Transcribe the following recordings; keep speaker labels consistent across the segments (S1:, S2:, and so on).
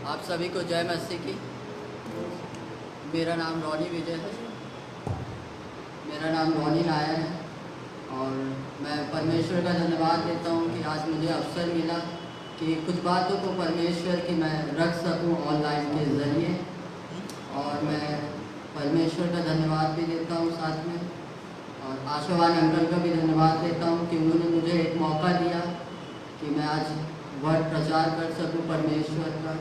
S1: आप सभी को जय मसीह की। मेरा नाम रॉनी विजय है। मेरा नाम रॉनी नायर है और मैं परमेश्वर का धन्यवाद देता हूँ कि आज मुझे अवसर मिला कि कुछ बातों को परमेश्वर की मैं रख सकूँ ऑनलाइन के ज़रिए। और मैं परमेश्वर का धन्यवाद भी देता हूँ साथ में, और आशावान अंकल का भी धन्यवाद देता हूँ कि उन्होंने मुझे एक मौका दिया कि मैं आज वर्ड प्रचार कर सकूँ परमेश्वर का।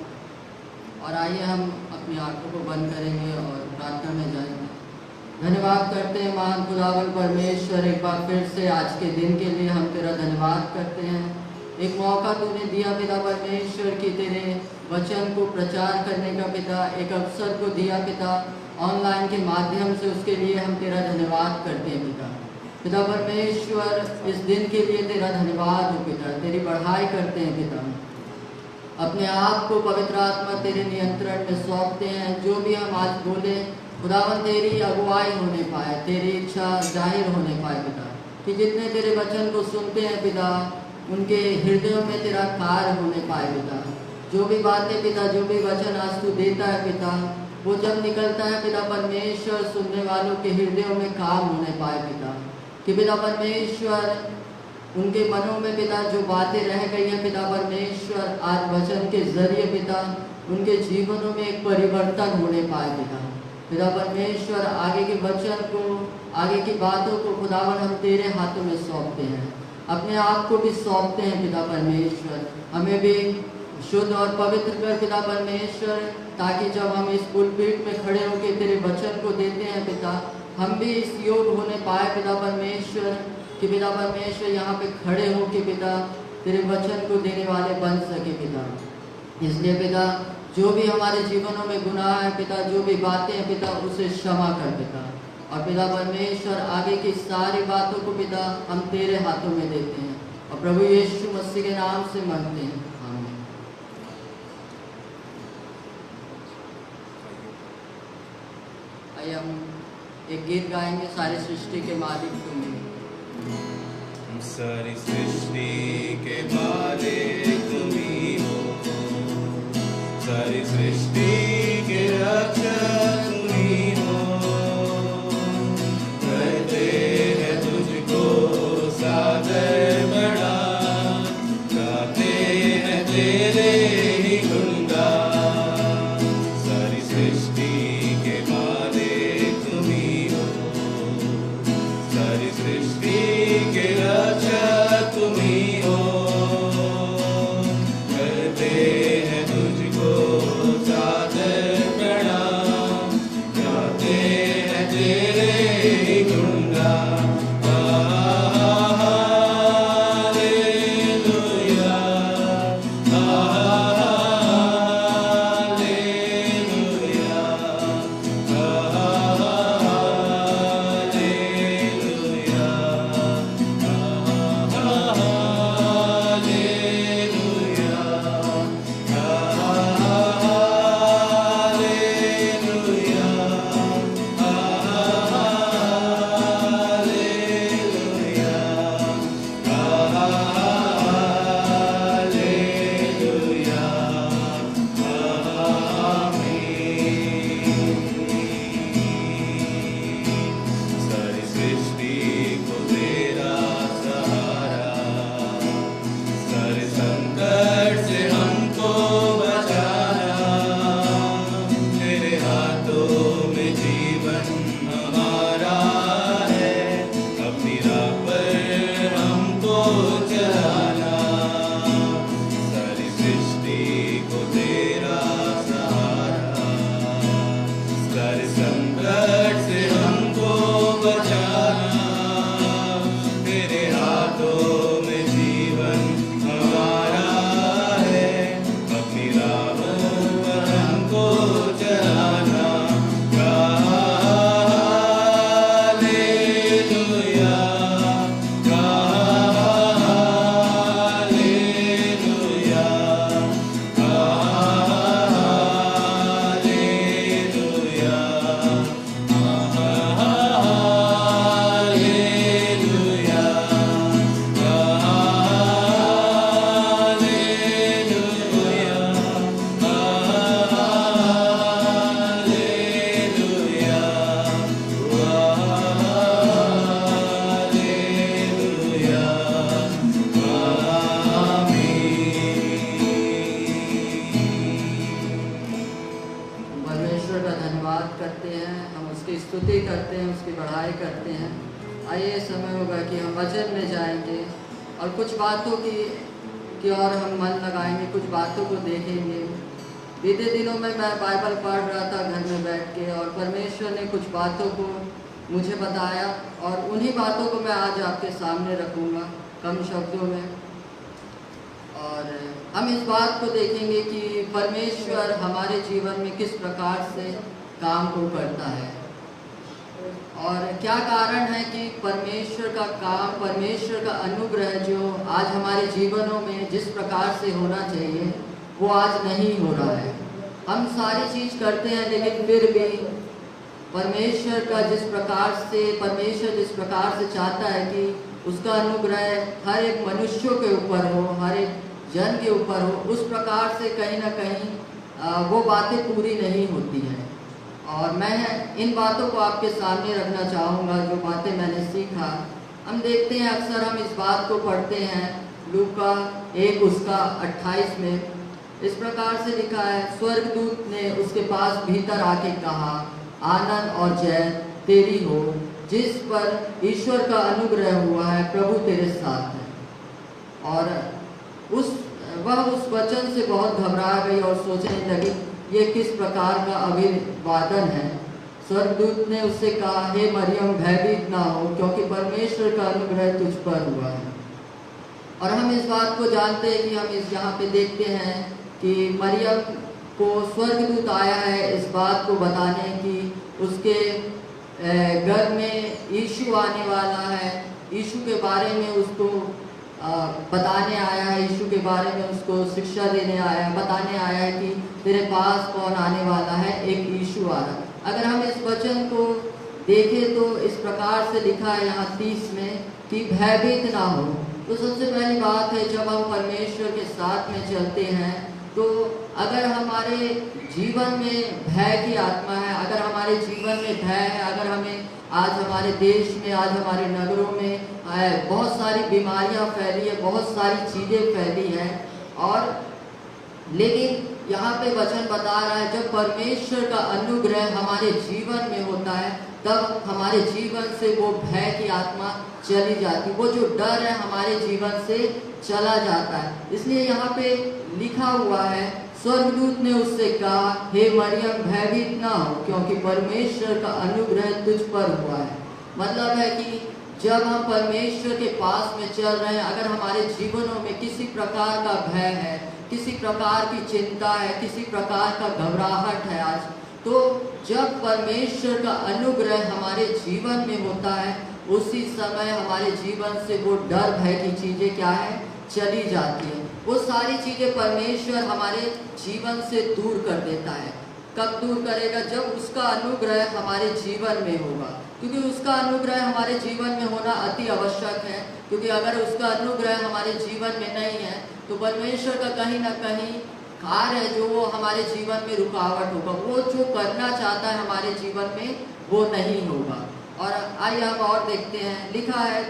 S1: और आइए हम अपनी आंखों को बंद करेंगे और प्रार्थना में जाएंगे। धन्यवाद करते हैं महान खुदावन परमेश्वर, एक बार फिर से आज के दिन के लिए हम तेरा धन्यवाद करते हैं। एक मौका तूने दिया पिता परमेश्वर की तेरे वचन को प्रचार करने का पिता, एक अवसर को दिया पिता ऑनलाइन के माध्यम से, उसके लिए हम तेरा धन्यवाद करते हैं पिता। पिता परमेश्वर, इस दिन के लिए तेरा धन्यवाद हो पिता, तेरी बढ़ाई करते हैं पिता। अपने आप को पवित्र आत्मा तेरे नियंत्रण में सौंपते हैं। जो भी हम आज बोले खुदावन तेरी अगुवाई होने पाए, तेरी इच्छा जाहिर होने पाए पिता, कि जितने तेरे वचन को सुनते हैं पिता उनके हृदयों में तेरा कार्य होने पाए पिता। जो भी बातें पिता, जो भी वचन आज तू देता है पिता, वो जब निकलता है पिता परमेश्वर, सुनने वालों के हृदयों में काम होने पाए पिता, कि पिता परमेश्वर उनके मनों में पिता जो बातें रह गई हैं पिता परमेश्वर, आज वचन के जरिए पिता उनके जीवनों में एक परिवर्तन होने पाए पिता। पिता परमेश्वर, आगे के वचन को, आगे की बातों को खुदावन हम तेरे हाथों में सौंपते हैं, अपने आप को भी सौंपते हैं पिता परमेश्वर। हमें भी शुद्ध और पवित्र कर पिता परमेश्वर, ताकि जब हम इस पुलपीठ में खड़े होकर तेरे वचन को देते हैं पिता, हम भी इस योग होने पाए पिता परमेश्वर, कि पिता परमेश्वर यहाँ पे खड़े हो कि पिता तेरे वचन को देने वाले बन सके पिता। इसलिए पिता जो भी हमारे जीवनों में गुनाह है पिता, जो भी बातें हैं पिता, उसे क्षमा कर पिता। और पिता परमेश्वर, आगे की सारी बातों को पिता हम तेरे हाथों में देते हैं और प्रभु यीशु मसीह के नाम से मांगते हैं, आमीन। आइए हम एक गीत गाएंगे, सारी सृष्टि के मालिक तुम ही।
S2: सारी सृष्टि के मालिक तुम ही हो, सारी सृष्टि के रक्षक तुम ही हो। करते हैं तुझको सादर बड़ा, गाते हैं तेरे ही गुणगान। सारी सृष्टि के मालिक तुम ही हो, सारी सृष्टि के रक्षक तुम ही हो।
S1: करते हैं, हम उसकी स्तुति करते हैं, उसकी बढ़ाई करते हैं। आइए समय होगा कि हम वचन में जाएंगे और कुछ बातों की और हम मन लगाएंगे, कुछ बातों को देखेंगे। बीते दिनों में मैं बाइबल पढ़ रहा था घर में बैठ के, और परमेश्वर ने कुछ बातों को मुझे बताया और उन्हीं बातों को मैं आज आपके सामने रखूँगा कम शब्दों में। और हम इस बात को देखेंगे कि परमेश्वर हमारे जीवन में किस प्रकार से काम को करता है और क्या कारण है कि परमेश्वर का काम, परमेश्वर का अनुग्रह जो आज हमारे जीवनों में जिस प्रकार से होना चाहिए वो आज नहीं हो रहा है। हम सारी चीज़ करते हैं लेकिन फिर भी परमेश्वर जिस प्रकार से चाहता है कि उसका अनुग्रह हर एक मनुष्यों के ऊपर हो, हर एक जन के ऊपर हो, उस प्रकार से कहीं ना कहीं वो बातें पूरी नहीं होती हैं। और मैं इन बातों को आपके सामने रखना चाहूँगा, जो बातें मैंने सीखा। हम देखते हैं, अक्सर हम इस बात को पढ़ते हैं लूका 1:28 में इस प्रकार से लिखा है, स्वर्गदूत ने उसके पास भीतर आके कहा, आनंद और जय तेरी हो, जिस पर ईश्वर का अनुग्रह हुआ है, प्रभु तेरे साथ है। और वह उस वचन से बहुत घबरा गई और सोचने लगी, ये किस प्रकार का अभिवादन है। स्वर्गदूत ने उससे कहा, हे मरियम, भयभीत ना हो, क्योंकि परमेश्वर का अनुग्रह तुझ पर हुआ है। और हम इस बात को जानते हैं कि हम इस यहाँ पे देखते हैं कि मरियम को स्वर्गदूत आया है इस बात को बताने की उसके घर में यीशु आने वाला है, यीशु के बारे में उसको बताने आया है, यीशु के बारे में उसको शिक्षा देने आया है, बताने आया है कि तेरे पास कौन आने वाला है, एक यीशु आ रहा है। अगर हम इस वचन को देखें तो इस प्रकार से लिखा है यहाँ 30 में कि भयभीत ना हो। तो सबसे पहली बात है, जब हम परमेश्वर के साथ में चलते हैं तो अगर हमारे जीवन में भय की आत्मा है, अगर हमारे जीवन में भय है, अगर हमें आज हमारे देश में, आज हमारे नगरों में बहुत सारी बीमारियां फैली है, बहुत सारी चीज़ें फैली हैं, और लेकिन यहाँ पे वचन बता रहा है जब परमेश्वर का अनुग्रह हमारे जीवन में होता है तब हमारे जीवन से वो भय की आत्मा चली जाती, वो जो डर है हमारे जीवन से चला जाता है। इसलिए यहाँ पे लिखा हुआ है, स्वर्गदूत ने उससे कहा, हे मरियम, भयभीत ना हो, क्योंकि परमेश्वर का अनुग्रह तुझ पर हुआ है। मतलब है कि जब हम परमेश्वर के पास में चल रहे हैं, अगर हमारे जीवनों में किसी प्रकार का भय है, किसी प्रकार की चिंता है, किसी प्रकार का घबराहट है आज, तो जब परमेश्वर का अनुग्रह हमारे जीवन में होता है उसी समय हमारे जीवन से वो डर भय की चीज़ें क्या है, चली जाती है। वो सारी चीज़ें परमेश्वर हमारे जीवन से दूर कर देता है। कब दूर करेगा? जब उसका अनुग्रह हमारे जीवन में होगा, क्योंकि उसका अनुग्रह हमारे जीवन में होना अति आवश्यक है। क्योंकि अगर उसका अनुग्रह हमारे जीवन में नहीं है तो परमेश्वर का कहीं ना कहीं कार्य है जो वो हमारे जीवन में रुकावट होगा, वो जो करना चाहता है हमारे जीवन में वो नहीं होगा। और आइए हम और देखते हैं, लिखा है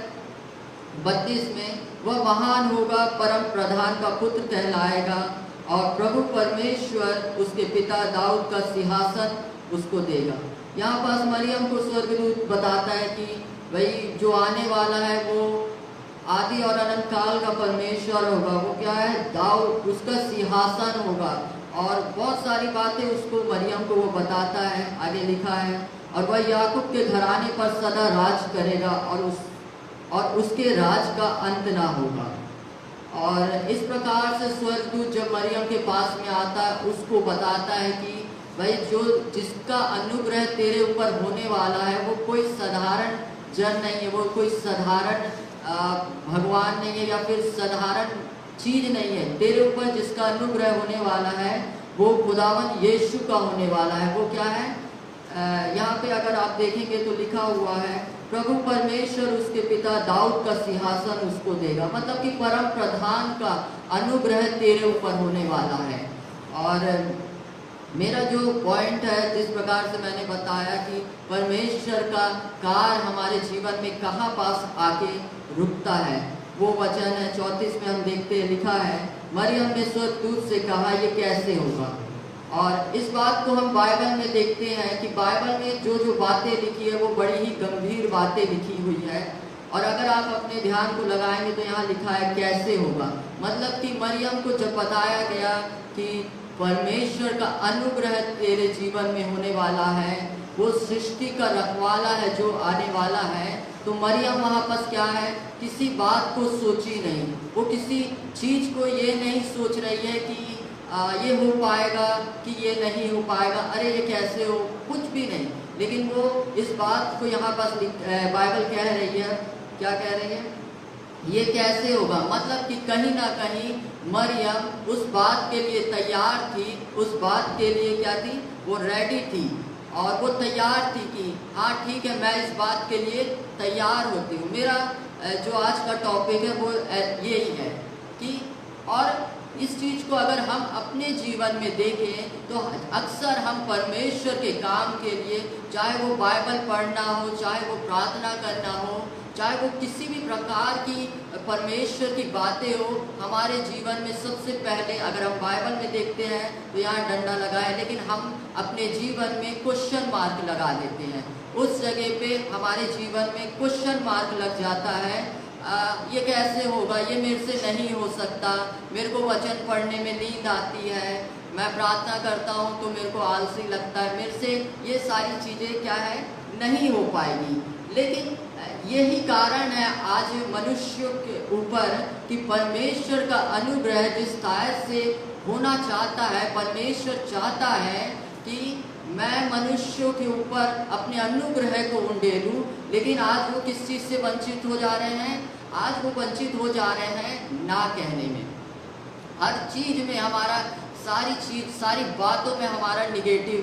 S1: 32 में, वह महान होगा, परम प्रधान का पुत्र कहलाएगा, और प्रभु परमेश्वर उसके पिता दाऊद का सिंहासन उसको देगा। यहाँ पास मरियम को स्वर्गदूत बताता है कि भाई जो आने वाला है वो आदि और अनंत काल का परमेश्वर होगा। वो क्या है? दाऊद, उसका सिंहासन होगा। और बहुत सारी बातें उसको, मरियम को वो बताता है। आगे लिखा है, और वह याकूब के घराने पर सदा राज करेगा, और उसके राज का अंत ना होगा। और इस प्रकार से स्वर्गदूत जब मरियम के पास में आता है उसको बताता है कि भाई जिसका अनुग्रह तेरे ऊपर होने वाला है वो कोई साधारण जन नहीं है, वो कोई साधारण भगवान नहीं है या फिर साधारण चीज नहीं है। तेरे ऊपर जिसका अनुग्रह होने वाला है वो खुदावन यीशु का होने वाला है। वो क्या है? यहाँ पे अगर आप देखेंगे तो लिखा हुआ है, प्रभु परमेश्वर उसके पिता दाऊद का सिंहासन उसको देगा। मतलब कि परम प्रधान का अनुग्रह तेरे ऊपर होने वाला है। और मेरा जो पॉइंट है, जिस प्रकार से मैंने बताया कि परमेश्वर का कार्य हमारे जीवन में कहाँ पास आके रुकता है, वो वचन है 34 में हम देखते हैं, लिखा है, मरियम ने स्वर्गदूत से कहा, ये कैसे होगा? और इस बात को हम बाइबल में देखते हैं कि बाइबल में जो जो बातें लिखी है वो बड़ी ही गंभीर बातें लिखी हुई है। और अगर आप अपने ध्यान को लगाएंगे तो यहाँ लिखा है कैसे होगा, मतलब कि मरियम को जब बताया गया कि परमेश्वर का अनुग्रह तेरे जीवन में होने वाला है, वो सृष्टि का रखवाला है जो आने वाला है, तो मरियम वहाँ पर क्या है, किसी बात को सोची नहीं, वो किसी चीज़ को ये नहीं सोच रही है कि ये हो पाएगा कि ये नहीं हो पाएगा, अरे ये कैसे हो, कुछ भी नहीं। लेकिन वो इस बात को यहाँ पर बाइबल कह रही है, क्या कह रही है, ये कैसे होगा, मतलब कि कहीं ना कहीं मरियम उस बात के लिए तैयार थी, उस बात के लिए क्या थी, वो रेडी थी और वो तैयार थी कि हाँ ठीक है, मैं इस बात के लिए तैयार होती हूँ। मेरा जो आज का टॉपिक है वो यही है कि और इस चीज़ को अगर हम अपने जीवन में देखें तो अक्सर हम परमेश्वर के काम के लिए, चाहे वो बाइबल पढ़ना हो, चाहे वो प्रार्थना करना हो, चाहे वो किसी भी प्रकार की परमेश्वर की बातें हो, हमारे जीवन में सबसे पहले अगर हम बाइबल में देखते हैं तो यहाँ डंडा लगा है, लेकिन हम अपने जीवन में क्वेश्चन मार्क लगा देते हैं। उस जगह पे हमारे जीवन में क्वेश्चन मार्क लग जाता है, ये कैसे होगा, ये मेरे से नहीं हो सकता, मेरे को वचन पढ़ने में नींद आती है, मैं प्रार्थना करता हूँ तो मेरे को आलसी लगता है, मेरे से ये सारी चीज़ें क्या है, नहीं हो पाएगी। लेकिन यही कारण है आज मनुष्य के ऊपर कि परमेश्वर का अनुग्रह जिस तरह से होना चाहता है, परमेश्वर चाहता है कि मैं मनुष्यों के ऊपर अपने अनुग्रह को उंडेलूं, लेकिन आज वो किस चीज़ से वंचित हो जा रहे हैं, आज वो वंचित हो जा रहे हैं ना कहने में। हर चीज़ में हमारा, सारी बातों में हमारा निगेटिव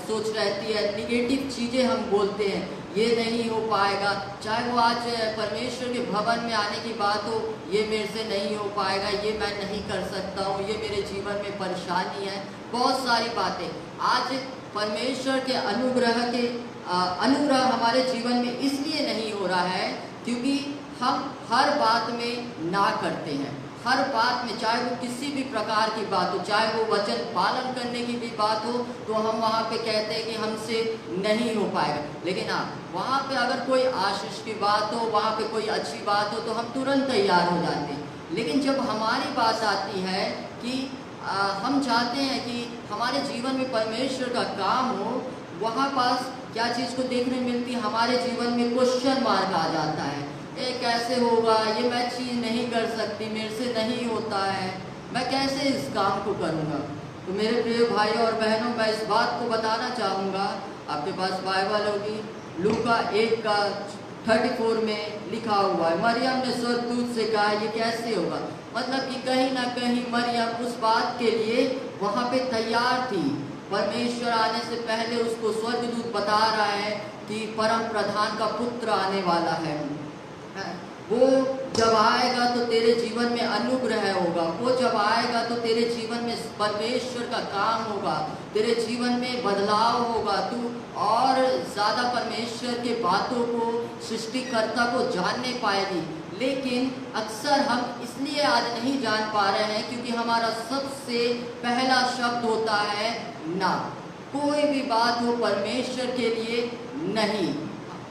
S1: सोच रहती है, निगेटिव चीज़ें हम बोलते हैं, ये नहीं हो पाएगा। चाहे वो आज परमेश्वर के भवन में आने की बात हो, ये मेरे से नहीं हो पाएगा, ये मैं नहीं कर सकता हूँ, ये मेरे जीवन में परेशानी है, बहुत सारी बातें। आज परमेश्वर के अनुग्रह हमारे जीवन में इसलिए नहीं हो रहा है क्योंकि हम हर बात में ना करते हैं, हर बात में, चाहे वो किसी भी प्रकार की बात हो, चाहे वो वचन पालन करने की भी बात हो, तो हम वहाँ पे कहते हैं कि हमसे नहीं हो पाएगा। लेकिन हाँ, वहाँ पे अगर कोई आशीष की बात हो, वहाँ पे कोई अच्छी बात हो, तो हम तुरंत तैयार हो जाते हैं। लेकिन जब हमारी बात आती है कि हम चाहते हैं कि हमारे जीवन में परमेश्वर का काम हो, वहाँ पास क्या चीज़ को देखने मिलती है, हमारे जीवन में क्वेश्चन मार्क आ जाता है, ये कैसे होगा, ये मैं चीज़ नहीं कर सकती, मेरे से नहीं होता है, मैं कैसे इस काम को करूँगा। तो मेरे प्रिय भाइयों और बहनों, मैं इस बात को बताना चाहूँगा, आपके पास बाइबल होगी, लूका 1:34 में लिखा हुआ है, मरियम ने स्वर्गदूत से कहा ये कैसे होगा, मतलब कि कहीं ना कहीं मरियम उस बात के लिए वहाँ पे तैयार थी। परमेश्वर आने से पहले उसको स्वर्गदूत बता रहा है कि परम प्रधान का पुत्र आने वाला है, वो जब आएगा तो तेरे जीवन में अनुग्रह होगा, वो जब आएगा तो तेरे जीवन में परमेश्वर का काम होगा, तेरे जीवन में बदलाव होगा, तू और ज़्यादा परमेश्वर के बातों को, सृष्टिकर्ता को जानने पाएगी। लेकिन अक्सर हम इसलिए आज नहीं जान पा रहे हैं क्योंकि हमारा सबसे पहला शब्द होता है ना। कोई भी बात हो परमेश्वर के लिए नहीं,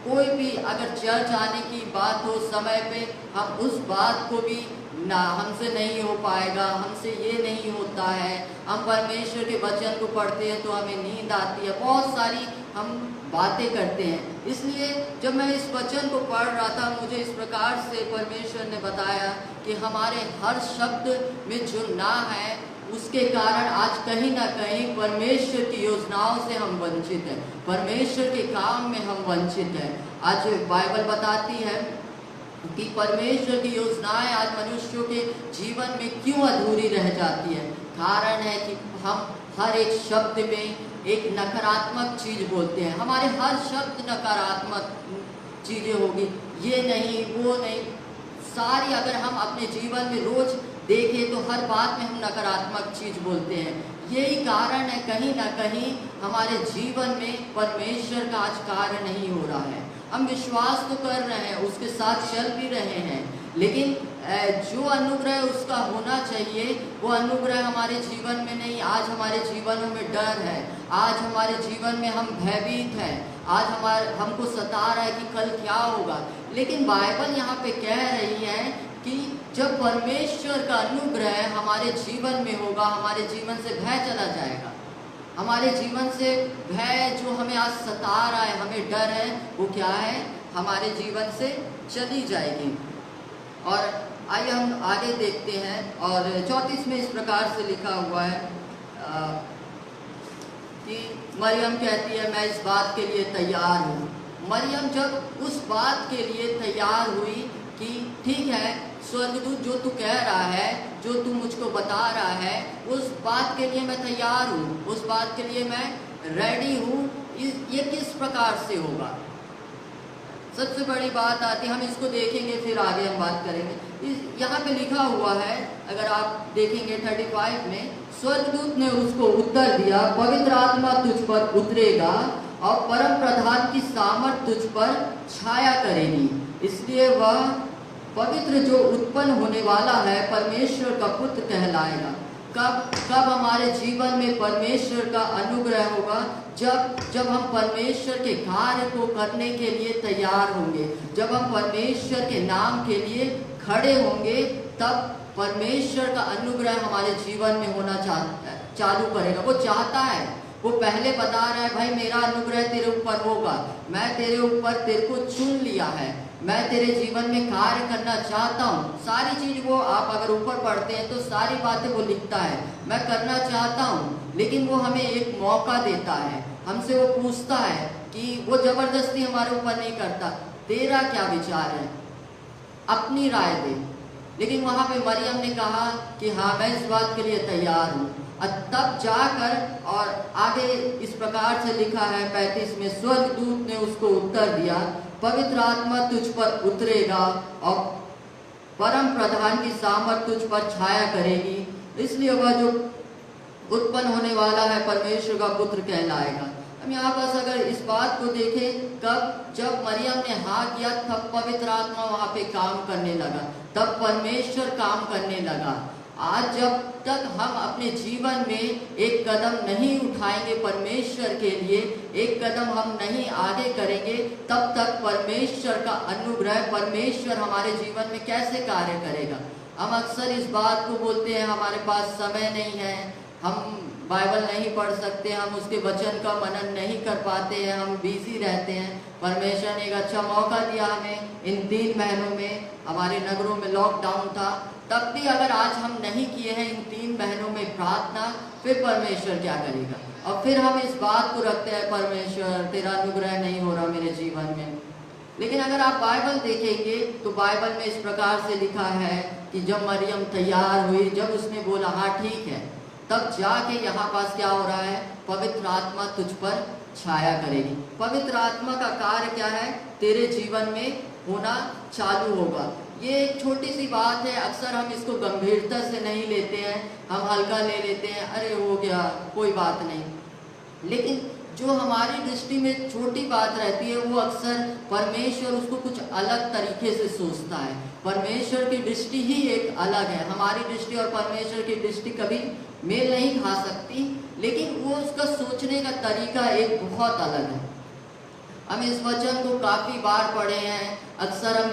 S1: कोई भी अगर चर्च आने की बात हो समय पे, हम उस बात को भी ना, हमसे नहीं हो पाएगा, हमसे ये नहीं होता है, हम परमेश्वर के वचन को पढ़ते हैं तो हमें नींद आती है, बहुत सारी हम बातें करते हैं। इसलिए जब मैं इस वचन को पढ़ रहा था, मुझे इस प्रकार से परमेश्वर ने बताया कि हमारे हर शब्द में जो ना है, उसके कारण आज कहीं ना कहीं परमेश्वर की योजनाओं से हम वंचित हैं, परमेश्वर के काम में हम वंचित हैं। आज बाइबल बताती है कि परमेश्वर की योजनाएं आज मनुष्यों के जीवन में क्यों अधूरी रह जाती है। कारण है कि हम हर एक शब्द में एक नकारात्मक चीज़ बोलते हैं, हमारे हर शब्द नकारात्मक चीज़ें होगी, ये नहीं वो नहीं, सारी अगर हम अपने जीवन में रोज़ देखें तो हर बात में हम नकारात्मक चीज़ बोलते हैं। यही कारण है कहीं ना कहीं हमारे जीवन में परमेश्वर का आज कार्य नहीं हो रहा है। हम विश्वास तो कर रहे हैं, उसके साथ चल भी रहे हैं, लेकिन जो अनुग्रह उसका होना चाहिए वो अनुग्रह हमारे जीवन में नहीं। आज हमारे जीवनों में डर है, आज हमारे जीवन में हम भयभीत हैं, आज हमको सता रहा है कि कल क्या होगा। लेकिन बाइबल यहाँ पे कह रही है कि जब परमेश्वर का अनुग्रह हमारे जीवन में होगा, हमारे जीवन से भय चला जाएगा। हमारे जीवन से भय जो हमें आज सता रहा है, हमें डर है, वो क्या है, हमारे जीवन से चली जाएगी। और आइए हम आगे देखते हैं। और 34 में इस प्रकार से लिखा हुआ है कि मरियम कहती है मैं इस बात के लिए तैयार हूँ। मरियम जब उस बात के लिए तैयार हुई कि ठीक है, स्वर्गदूत जो तू कह रहा है, जो तू मुझको बता रहा है, उस बात के लिए मैं तैयार हूँ, उस बात के लिए मैं रेडी हूँ। ये किस प्रकार से होगा? सबसे बड़ी बात आती है, हम इसको देखेंगे फिर आगे हम बात करेंगे। यहाँ पे लिखा हुआ है, अगर आप देखेंगे 35 में, स्वर्गदूत ने उसको उत्तर दिया, पवित्र आत्मा तुझ पर उतरेगा और परम प्रधान की सामर्थ तुझ पर छाया करेगी, इसलिए वह पवित्र जो उत्पन्न होने वाला है परमेश्वर का पुत्र कहलाएगा। कब हमारे जीवन में परमेश्वर का अनुग्रह होगा? जब हम परमेश्वर के कार्य को करने के लिए तैयार होंगे, जब हम परमेश्वर के नाम के लिए खड़े होंगे, तब परमेश्वर का अनुग्रह हमारे जीवन में होना चालू करेगा। वो चाहता है, वो पहले बता रहा है, भाई मेरा अनुग्रह तेरे ऊपर होगा, मैं तेरे ऊपर तेरे को चुन लिया है, मैं तेरे जीवन में कार्य करना चाहता हूँ। सारी चीज वो, आप अगर ऊपर पढ़ते हैं तो सारी बातें वो लिखता है, मैं करना चाहता हूँ। लेकिन वो हमें एक मौका देता है, हमसे वो पूछता है कि वो जबरदस्ती हमारे ऊपर नहीं करता, तेरा क्या विचार है, अपनी राय दे। लेकिन वहाँ पे मरियम ने कहा कि हाँ मैं इस बात के लिए तैयार हूँ। तब जाकर, और आगे इस प्रकार से लिखा है 35 में, स्वर्गदूत ने उसको उत्तर दिया, पवित्र आत्मा तुझ पर उतरेगा और परम प्रधान की सामर्थ तुझ पर छाया करेगी, इसलिए वह जो उत्पन्न होने वाला है परमेश्वर का पुत्र कहलाएगा। हम यहाँ पास अगर इस बात को देखें, जब मरियम ने हाँ किया तब पवित्र आत्मा वहाँ पे काम करने लगा, तब परमेश्वर काम करने लगा। आज जब तक हम अपने जीवन में एक कदम नहीं उठाएंगे परमेश्वर के लिए, एक कदम हम नहीं आगे करेंगे, तब तक परमेश्वर का अनुग्रह, परमेश्वर हमारे जीवन में कैसे कार्य करेगा। हम अक्सर इस बात को बोलते हैं, हमारे पास समय नहीं है, हम बाइबल नहीं पढ़ सकते, हम उसके वचन का मनन नहीं कर पाते हैं, हम बिजी रहते हैं। परमेश्वर ने एक अच्छा मौका दिया हमें इन 3 महीनों में, हमारे नगरों में लॉकडाउन था, तब भी अगर आज हम नहीं किए हैं इन 3 महीनों में प्रार्थना, फिर परमेश्वर क्या करेगा। और फिर हम इस बात को रखते हैं, परमेश्वर तेरा अनुग्रह नहीं हो रहा मेरे जीवन में। लेकिन अगर आप बाइबल देखेंगे तो बाइबल में इस प्रकार से लिखा है कि जब मरियम तैयार हुई, जब उसने बोला हाँ ठीक है, तब जाके यहाँ पास क्या हो रहा है, पवित्र आत्मा तुझ पर छाया करेगी। पवित्र आत्मा का कार्य क्या है, तेरे जीवन में होना चालू होगा। ये एक छोटी सी बात है, अक्सर हम इसको गंभीरता से नहीं लेते हैं, हम हल्का ले लेते हैं, अरे हो गया कोई बात नहीं। लेकिन जो हमारी दृष्टि में छोटी बात रहती है, वो अक्सर परमेश्वर उसको कुछ अलग तरीके से सोचता है। परमेश्वर की दृष्टि ही एक अलग है, हमारी दृष्टि और परमेश्वर की दृष्टि कभी मेल नहीं खा सकती, लेकिन वो उसका सोचने का तरीका एक बहुत अलग है। हम इस वचन को काफ़ी बार पढ़े हैं, अक्सर हम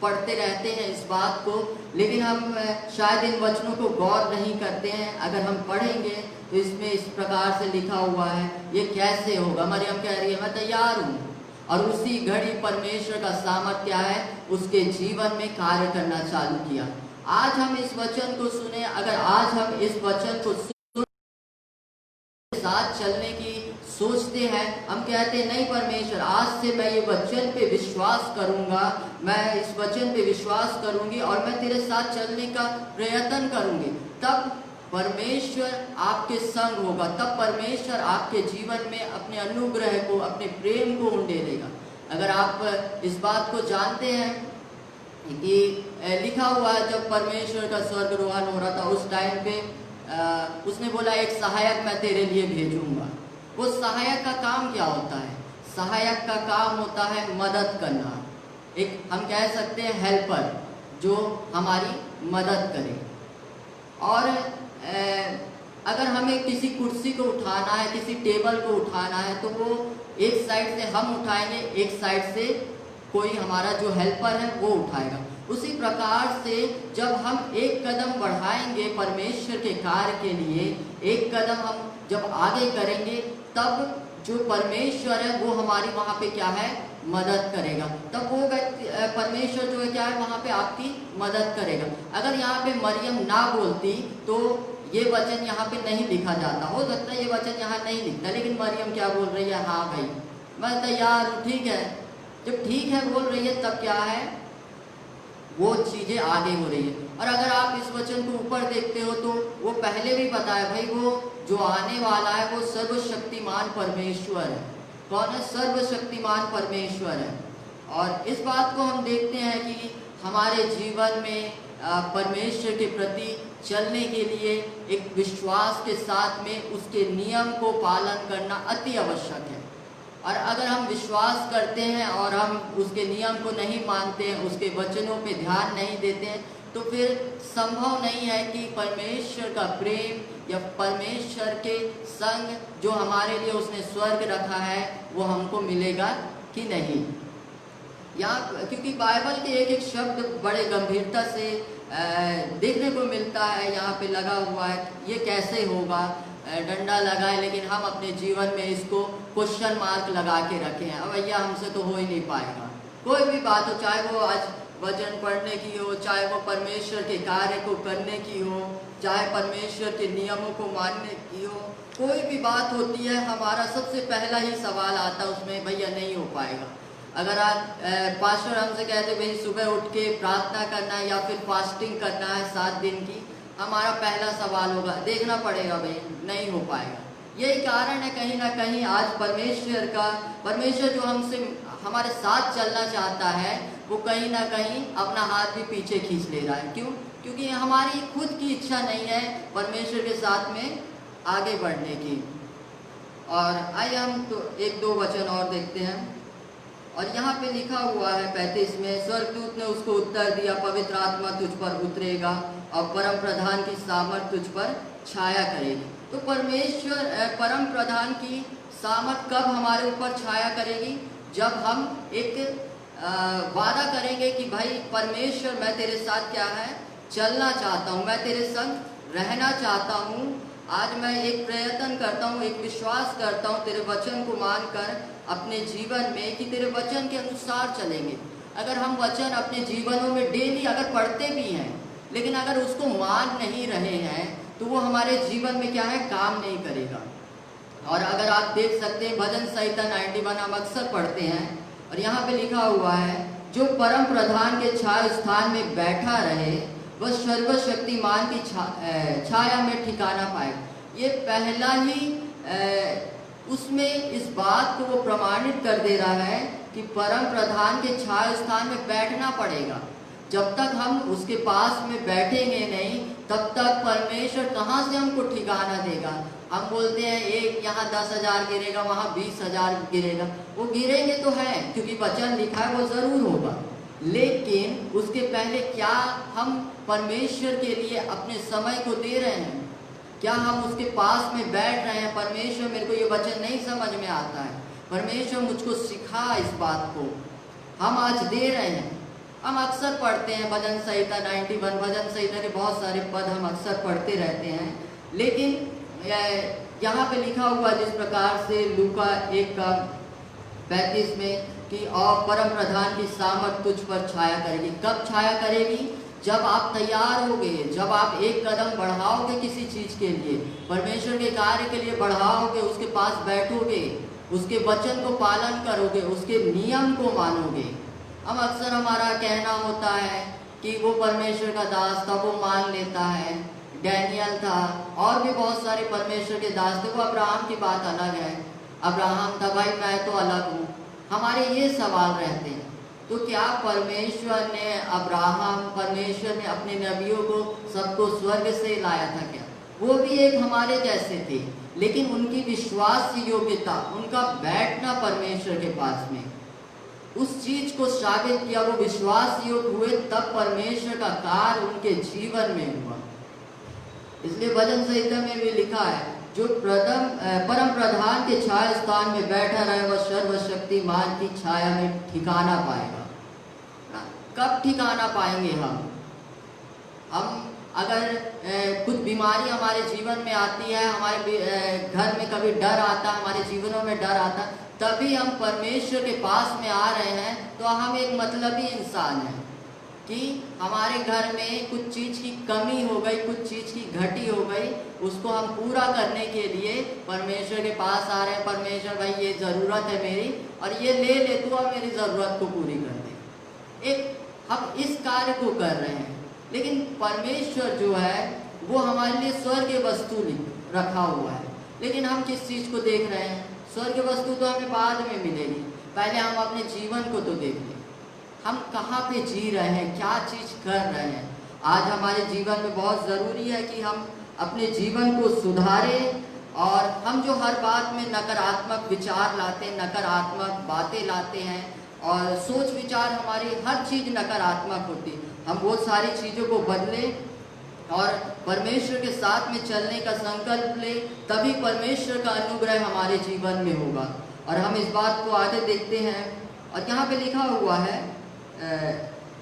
S1: पढ़ते रहते हैं इस बात को, लेकिन हम शायद इन वचनों को गौर नहीं करते हैं। अगर हम पढ़ेंगे तो इसमें इस प्रकार से लिखा हुआ है, ये कैसे होगा। मरियम कह रही है मैं तैयार हूँ, और उसी घड़ी परमेश्वर का सामर्थ क्या है, उसके जीवन में कार्य करना चालू किया। आज हम इस वचन को सुने, अगर आज हम इस वचन को साथ चलने की सोचते हैं, हम कहते हैं नहीं परमेश्वर आज से मैं ये वचन पे विश्वास करूंगा, मैं इस वचन पे विश्वास करूंगी और मैं तेरे साथ चलने का प्रयत्न करूंगी, तब परमेश्वर आपके संग होगा, तब परमेश्वर आपके जीवन में अपने अनुग्रह को, अपने प्रेम को उंडेलेगा। अगर आप इस बात को जानते हैं कि लिखा हुआ है जब परमेश्वर का स्वर्गारोहण हो रहा था उस टाइम पे उसने बोला एक सहायक मैं तेरे लिए भेजूंगा। वो सहायक का काम क्या होता है? सहायक का काम होता है मदद करना, एक हम कह सकते हैं हेल्पर। जो हमारी मदद करे। और अगर हमें किसी कुर्सी को उठाना है, किसी टेबल को उठाना है, तो वो एक साइड से हम उठाएंगे, एक साइड से कोई हमारा जो हेल्पर है वो उठाएगा। उसी प्रकार से जब हम एक कदम बढ़ाएंगे परमेश्वर के कार्य के लिए, एक कदम हम जब आगे करेंगे, तब जो परमेश्वर है वो हमारी वहाँ पे क्या है, मदद करेगा। तब वो व्यक्ति परमेश्वर जो है क्या है, वहाँ पे आपकी मदद करेगा। अगर यहाँ पे मरियम ना बोलती तो ये वचन यहाँ पे नहीं लिखा जाता। हो सकता है ये वचन यहाँ नहीं लिखता, लेकिन मरियम क्या बोल रही है, हाँ भाई मैं तैयार हूँ, ठीक है। जब ठीक है बोल रही है तब क्या है, वो चीज़ें आगे हो रही है। और अगर आप इस वचन को ऊपर देखते हो तो वो पहले भी पता है भाई, वो जो आने वाला है वो सर्वशक्तिमान परमेश्वर है। कौन है, सर्वशक्तिमान परमेश्वर है। और इस बात को हम देखते हैं कि हमारे जीवन में परमेश्वर के प्रति चलने के लिए एक विश्वास के साथ में उसके नियम को पालन करना अति आवश्यक है। और अगर हम विश्वास करते हैं और हम उसके नियम को नहीं मानते हैं, उसके वचनों पे ध्यान नहीं देते हैं, तो फिर संभव नहीं है कि परमेश्वर का प्रेम या परमेश्वर के संग जो हमारे लिए उसने स्वर्ग रखा है वो हमको मिलेगा कि नहीं। यहाँ क्योंकि बाइबल के एक एक शब्द बड़े गंभीरता से देखने को मिलता है, यहाँ पे लगा हुआ है, ये कैसे होगा, डंडा लगा है, लेकिन हम अपने जीवन में इसको क्वेश्चन मार्क लगा के रखे हैं। अब भैया हमसे तो हो ही नहीं पाएगा। कोई भी बात हो, चाहे वो आज वचन पढ़ने की हो, चाहे वो परमेश्वर के कार्य को करने की हो, चाहे परमेश्वर के नियमों को मानने की हो, कोई भी बात होती है, हमारा सबसे पहला ही सवाल आता है उसमें, भैया नहीं हो पाएगा। अगर आज पास्टर हमसे कहते भाई सुबह उठ के प्रार्थना करना है या फिर फास्टिंग करना है 7 दिन की, हमारा पहला सवाल होगा देखना पड़ेगा भाई, नहीं हो पाएगा। यही कारण है कहीं ना कहीं आज परमेश्वर जो हमसे हमारे साथ चलना चाहता है वो कहीं ना कहीं अपना हाथ भी पीछे खींच ले रहा है। क्यों? क्योंकि हमारी खुद की इच्छा नहीं है परमेश्वर के साथ में आगे बढ़ने की। और आइए हम तो 1-2 वचन और देखते हैं। और यहाँ पे लिखा हुआ है 35 में, स्वर्गदूत ने उसको उत्तर दिया, पवित्र आत्मा तुझ पर उतरेगा और परम प्रधान की सामर्थ तुझ पर छाया करेगी। तो परमेश्वर परम प्रधान की सामर्थ कब हमारे ऊपर छाया करेगी? जब हम एक वादा करेंगे कि भाई परमेश्वर मैं तेरे साथ क्या है, चलना चाहता हूँ, मैं तेरे संग रहना चाहता हूँ। आज मैं एक प्रयत्न करता हूँ, एक विश्वास करता हूँ तेरे वचन को मानकर अपने जीवन में कि तेरे वचन के अनुसार चलेंगे। अगर हम वचन अपने जीवनों में डेली अगर पढ़ते भी हैं, लेकिन अगर उसको मान नहीं रहे हैं तो वो हमारे जीवन में क्या है, काम नहीं करेगा। और अगर आप देख सकते हैं भजन संहिता 91 हम अक्सर पढ़ते हैं और यहाँ पे लिखा हुआ है, जो परम प्रधान के छाया स्थान में बैठा रहे वह सर्वशक्तिमान की छाया में ठिकाना पाए। ये पहला ही उसमें इस बात को वो प्रमाणित कर दे रहा है कि परम प्रधान के छाया स्थान में बैठना पड़ेगा। जब तक हम उसके पास में बैठेंगे नहीं, तब तक परमेश्वर कहाँ से हमको ठिकाना देगा। हम बोलते हैं एक यहाँ 10,000 गिरेगा, वहाँ 20,000 गिरेगा। वो गिरेंगे तो है क्योंकि वचन लिखा है वो ज़रूर होगा, लेकिन उसके पहले क्या हम परमेश्वर के लिए अपने समय को दे रहे हैं? क्या हम उसके पास में बैठ रहे हैं? परमेश्वर मेरे को ये वचन नहीं समझ में आता है, परमेश्वर मुझको सिखा इस बात को, हम आज दे रहे हैं। हम अक्सर पढ़ते हैं भजन संहिता 91, भजन संहिता के बहुत सारे पद हम अक्सर पढ़ते रहते हैं, लेकिन यहाँ पे लिखा हुआ जिस प्रकार से लूका 1:35 में कि और परम प्रधान की सामर्थ तुझ पर छाया करेगी। कब छाया करेगी? जब आप तैयार होगे, जब आप एक कदम बढ़ाओगे किसी चीज़ के लिए, परमेश्वर के कार्य के लिए बढ़ाओगे, उसके पास बैठोगे, उसके वचन को पालन करोगे, उसके नियम को मानोगे। हम अक्सर हमारा कहना होता है कि वो परमेश्वर का दास था, वो मान लेता है, डैनियल था, और भी बहुत सारे परमेश्वर के दास थे। वो अब्राहम की बात अलग है, अब्राहम था, भाई मैं तो अलग हूँ। हमारे ये सवाल रहते हैं। तो क्या परमेश्वर ने अपने नबियों को सबको स्वर्ग से लाया था क्या? वो भी एक हमारे जैसे थे, लेकिन उनकी विश्वास की योग्यता, उनका बैठना परमेश्वर के पास में, उस चीज को साबित किया, वो विश्वास योग्य हुए, तब परमेश्वर का कार्य उनके जीवन में हुआ। इसलिए भजन संहिता में भी लिखा है, जो परम प्रधान के छाया स्थान में बैठा रहे वह सर्वशक्तिमान की छाया में ठिकाना पाएगा। कब ठिकाना पाएंगे हम अगर कुछ बीमारी हमारे जीवन में आती है, हमारे घर में कभी डर आता, हमारे जीवनों में डर आता, तभी हम परमेश्वर के पास में आ रहे हैं, तो हम एक मतलबी इंसान हैं कि हमारे घर में कुछ चीज़ की कमी हो गई, कुछ चीज़ की घटी हो गई, उसको हम पूरा करने के लिए परमेश्वर के पास आ रहे हैं। परमेश्वर भाई ये ज़रूरत है मेरी, और ये ले ले तू और मेरी ज़रूरत को पूरी कर दे। एक हम इस कार्य को कर रहे हैं, लेकिन परमेश्वर जो है वो हमारे लिए स्वर्गीय वस्तु रखा हुआ है। लेकिन हम किस चीज़ को देख रहे हैं? स्वर्गीय वस्तु तो हमें बाद में मिलेगी, पहले हम अपने जीवन को तो देख लें। हम कहाँ पे जी रहे हैं, क्या चीज़ कर रहे हैं। आज हमारे जीवन में बहुत ज़रूरी है कि हम अपने जीवन को सुधारें, और हम जो हर बात में नकारात्मक विचार लाते हैं, नकारात्मक बातें लाते हैं, और सोच विचार हमारी हर चीज़ नकारात्मक होती, हम वो सारी चीज़ों को बदलें और परमेश्वर के साथ में चलने का संकल्प ले, तभी परमेश्वर का अनुग्रह हमारे जीवन में होगा। और हम इस बात को आगे देखते हैं, और यहाँ पे लिखा हुआ है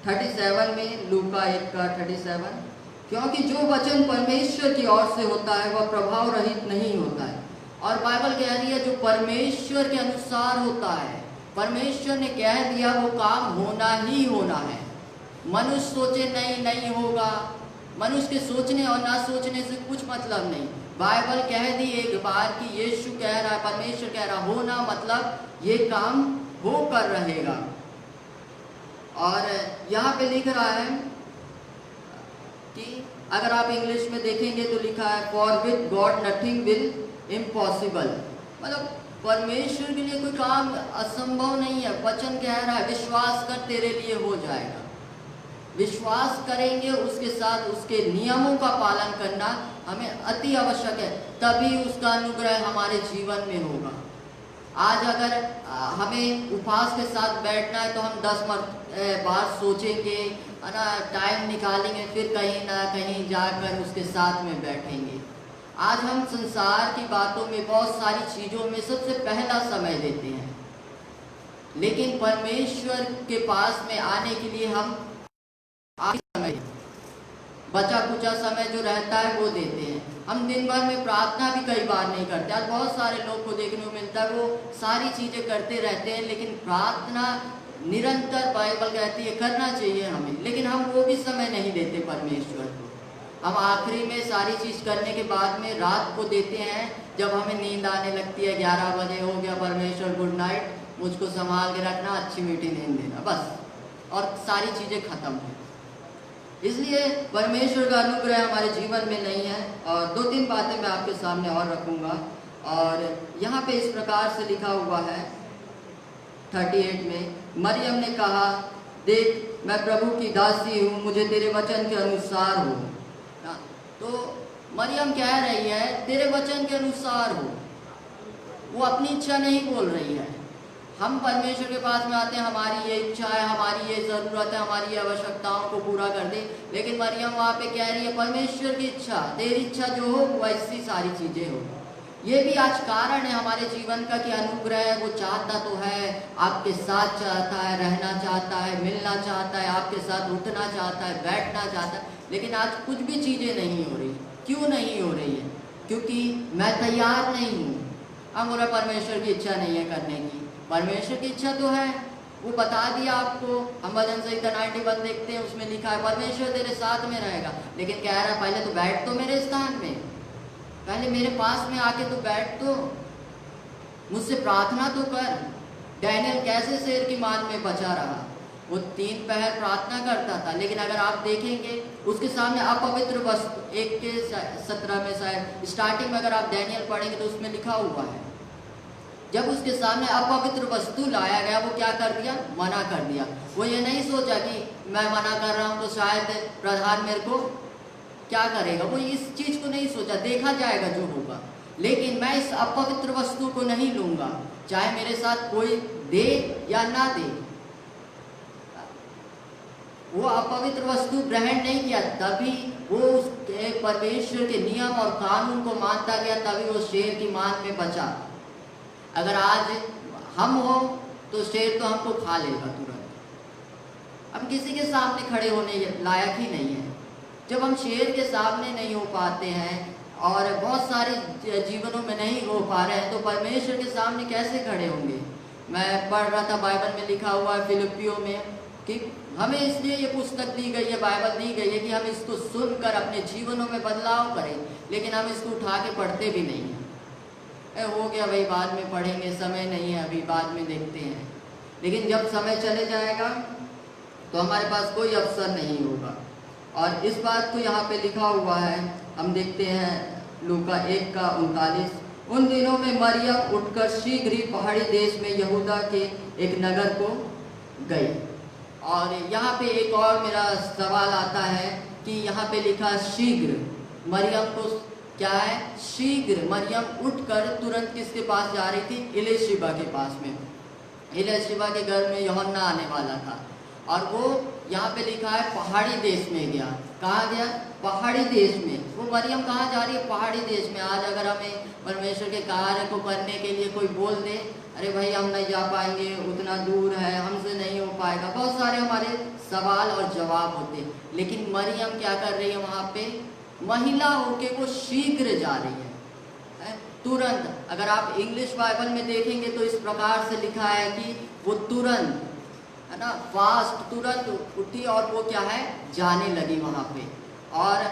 S1: 37 में, लूका 1:37, क्योंकि जो वचन परमेश्वर की ओर से होता है वह प्रभाव रहित नहीं होता है। और बाइबल कह रही है जो परमेश्वर के अनुसार होता है, परमेश्वर ने कह दिया वो काम होना ही होना है। मनुष्य सोचे नहीं होगा, मनुष्य के सोचने और ना सोचने से कुछ मतलब नहीं। बाइबल कह दी एक बार कि यीशु कह रहा है, परमेश्वर कह रहा, होना मतलब ये काम होकर रहेगा। और यहाँ पे लिख रहा है कि अगर आप इंग्लिश में देखेंगे तो लिखा है for with God nothing will impossible, मतलब परमेश्वर के लिए कोई काम असंभव नहीं है। वचन कह रहा है विश्वास कर तेरे लिए हो जाएगा। विश्वास करेंगे, उसके साथ उसके नियमों का पालन करना हमें अति आवश्यक है, तभी उसका अनुग्रह हमारे जीवन में होगा। आज अगर हमें उपवास के साथ बैठना है तो हम 10 बार सोचेंगे, है ना, टाइम निकालेंगे, फिर कहीं ना कहीं जाकर उसके साथ में बैठेंगे। आज हम संसार की बातों में, बहुत सारी चीज़ों में सबसे पहला समय देते हैं, लेकिन परमेश्वर के पास में आने के लिए हम समय, बचा कुचा समय जो रहता है वो देते हैं। हम दिन भर में प्रार्थना भी कई बार नहीं करते। आज बहुत सारे लोग को देखने को मिलता है वो सारी चीज़ें करते रहते हैं, लेकिन प्रार्थना निरंतर बाइबल कहती है करना चाहिए हमें, लेकिन हम वो भी समय नहीं देते परमेश्वर को। हम आखिरी में सारी चीज़ करने के बाद में रात को देते हैं, जब हमें नींद आने लगती है, 11 बजे हो गया, परमेश्वर गुड नाइट, मुझको संभाल के रखना, अच्छी मीठी नींद देना, बस, और सारी चीज़ें खत्म हैं। इसलिए परमेश्वर का अनुग्रह हमारे जीवन में नहीं है। और 2-3 बातें मैं आपके सामने और रखूँगा। और यहाँ पे इस प्रकार से लिखा हुआ है 38 में, मरियम ने कहा, देख मैं प्रभु की दासी हूँ, मुझे तेरे वचन के अनुसार हो। तो मरियम कह रही है तेरे वचन के अनुसार हो, वो अपनी इच्छा नहीं बोल रही है। हम परमेश्वर के पास में आते हैं, हमारी ये इच्छा है, हमारी ये ज़रूरत है, हमारी ये आवश्यकताओं को पूरा कर दे, लेकिन मरियम वहाँ पे कह रही है परमेश्वर की इच्छा, तेरी इच्छा जो हो वैसी सारी चीज़ें हो। ये भी आज कारण है हमारे जीवन का कि अनुग्रह वो चाहता तो है, आपके साथ चाहता है, रहना चाहता है, मिलना चाहता है, आपके साथ उठना चाहता है, बैठना चाहता है, लेकिन आज कुछ भी चीज़ें नहीं हो रही। क्यों नहीं हो रही है? क्योंकि मैं तैयार नहीं हूँ। अब बोला परमेश्वर की इच्छा नहीं है करने की, परमेश्वर की इच्छा तो है, वो बता दिया आपको। हम भजन संहिता 91 देखते हैं, उसमें लिखा है परमेश्वर तेरे साथ में रहेगा, लेकिन कह रहा है पहले तो बैठ तो मेरे स्थान में, पहले मेरे पास में आके तो बैठ, तो मुझसे प्रार्थना तो कर। डैनियल कैसे शेर की मान में बचा रहा, वो 3 पहर प्रार्थना करता था, लेकिन अगर आप देखेंगे उसके सामने अपवित्र वस्तु, 1:17 में शायद स्टार्टिंग में अगर आप डैनियल पढ़ेंगे तो उसमें लिखा हुआ है, जब उसके सामने अपवित्र वस्तु लाया गया वो क्या कर दिया? मना कर दिया। वो ये नहीं सोचा कि मैं मना कर रहा हूँ तो शायद प्रधान मेरे को क्या करेगा, वो इस चीज़ को नहीं सोचा, देखा जाएगा जो होगा, लेकिन मैं इस अपवित्र वस्तु को नहीं लूँगा, चाहे मेरे साथ कोई दे या ना दे। वो अपवित्र वस्तु ग्रहण नहीं किया, तभी वो उस परमेश्वर के नियम और कानून को मानता गया, तभी वो शेर की मान में बचा। अगर आज हम हो तो शेर तो हमको खा लेगा तुरंत। हम किसी के सामने खड़े होने लायक ही नहीं है। जब हम शेर के सामने नहीं हो पाते हैं और बहुत सारे जीवनों में नहीं हो पा रहे हैं, तो परमेश्वर के सामने कैसे खड़े होंगे। मैं पढ़ रहा था, बाइबल में लिखा हुआ है फिलिपियों में कि हमें इसलिए ये पुस्तक दी गई है, बाइबल दी गई है कि हम इसको सुनकर अपने जीवनों में बदलाव करें, लेकिन हम इसको उठा के पढ़ते भी नहीं हैं। हो गया भाई, बाद में पढ़ेंगे, समय नहीं है अभी, बाद में देखते हैं। लेकिन जब समय चले जाएगा तो हमारे पास कोई अवसर नहीं होगा। और इस बात को यहाँ पे लिखा हुआ है, हम देखते हैं लूका 1:39। उन दिनों में मरियम उठकर शीघ्र ही पहाड़ी देश में यहूदा के एक नगर को गई। और यहाँ पे एक और मेरा सवाल आता है कि यहाँ पे लिखा शीघ्र, मरियम को क्या है, शीघ्र। मरियम उठकर तुरंत किसके पास जा रही थी, एलिशबा के पास में। एलिशबा के घर में यूहन्ना आने वाला था, और वो यहाँ पे लिखा है पहाड़ी देश में गया। कहाँ गया, पहाड़ी देश में। वो मरियम कहाँ जा रही है, पहाड़ी देश में। आज अगर हमें परमेश्वर के कार्य को करने के लिए कोई बोल दे, अरे भाई हम नहीं जा पाएंगे, उतना दूर है, हमसे नहीं हो पाएगा, बहुत सारे हमारे सवाल और जवाब होते। लेकिन मरियम क्या कर रही है वहाँ पे, महिला होके वो शीघ्र जा रही है, तुरंत। अगर आप इंग्लिश बाइबल में देखेंगे तो इस प्रकार से लिखा है कि वो तुरंत, है ना, फास्ट, तुरंत उठी और वो क्या है, जाने लगी वहाँ पे। और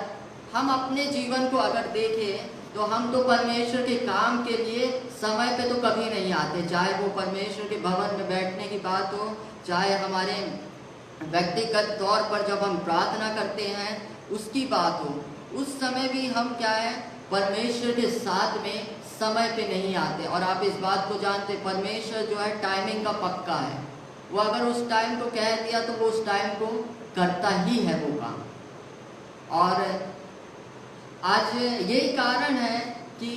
S1: हम अपने जीवन को अगर देखें तो हम तो परमेश्वर के काम के लिए समय पे तो कभी नहीं आते, चाहे वो परमेश्वर के भवन में बैठने की बात हो, चाहे हमारे व्यक्तिगत तौर पर जब हम प्रार्थना करते हैं उसकी बात हो, उस समय भी हम क्या है, परमेश्वर के साथ में समय पे नहीं आते। और आप इस बात को जानते, परमेश्वर जो है टाइमिंग का पक्का है। वो अगर उस टाइम को कह दिया तो वो उस टाइम को करता ही है वो काम। और आज यही कारण है कि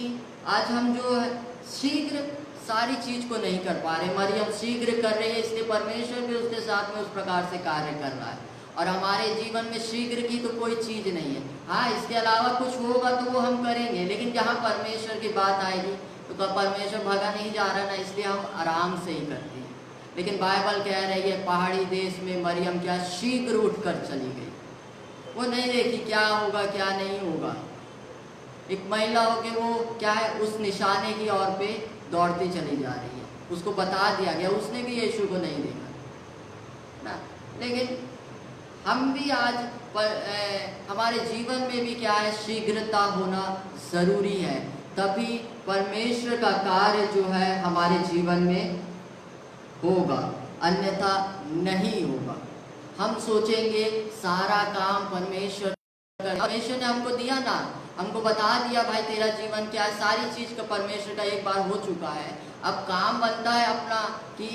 S1: आज हम जो है शीघ्र सारी चीज को नहीं कर पा रहे। मरियम शीघ्र कर रही है, इसलिए परमेश्वर भी उसके साथ में उस प्रकार से कार्य कर रहा है। और हमारे जीवन में शीघ्र की तो कोई चीज नहीं है। हाँ, इसके अलावा कुछ होगा तो वो हम करेंगे, लेकिन जहाँ परमेश्वर की बात आएगी तो परमेश्वर भागा नहीं जा रहा ना, इसलिए हम आराम से ही करते हैं। लेकिन बाइबल कह रही है पहाड़ी देश में मरियम क्या शीघ्र उठकर चली गई। वो नहीं देखी क्या होगा क्या नहीं होगा। एक महिला होके वो क्या है, उस निशाने की ओर पे दौड़ती चली जा रही है। उसको बता दिया गया, उसने भी यीशु को नहीं देखा ना। लेकिन हम भी आज हमारे जीवन में भी क्या है, शीघ्रता होना जरूरी है, तभी परमेश्वर का कार्य जो है हमारे जीवन में होगा, अन्यथा नहीं होगा। हम सोचेंगे सारा काम परमेश्वर ने हमको दिया ना, हमको बता दिया भाई तेरा जीवन क्या है, सारी चीज का परमेश्वर का एक बार हो चुका है। अब काम बनता है अपना कि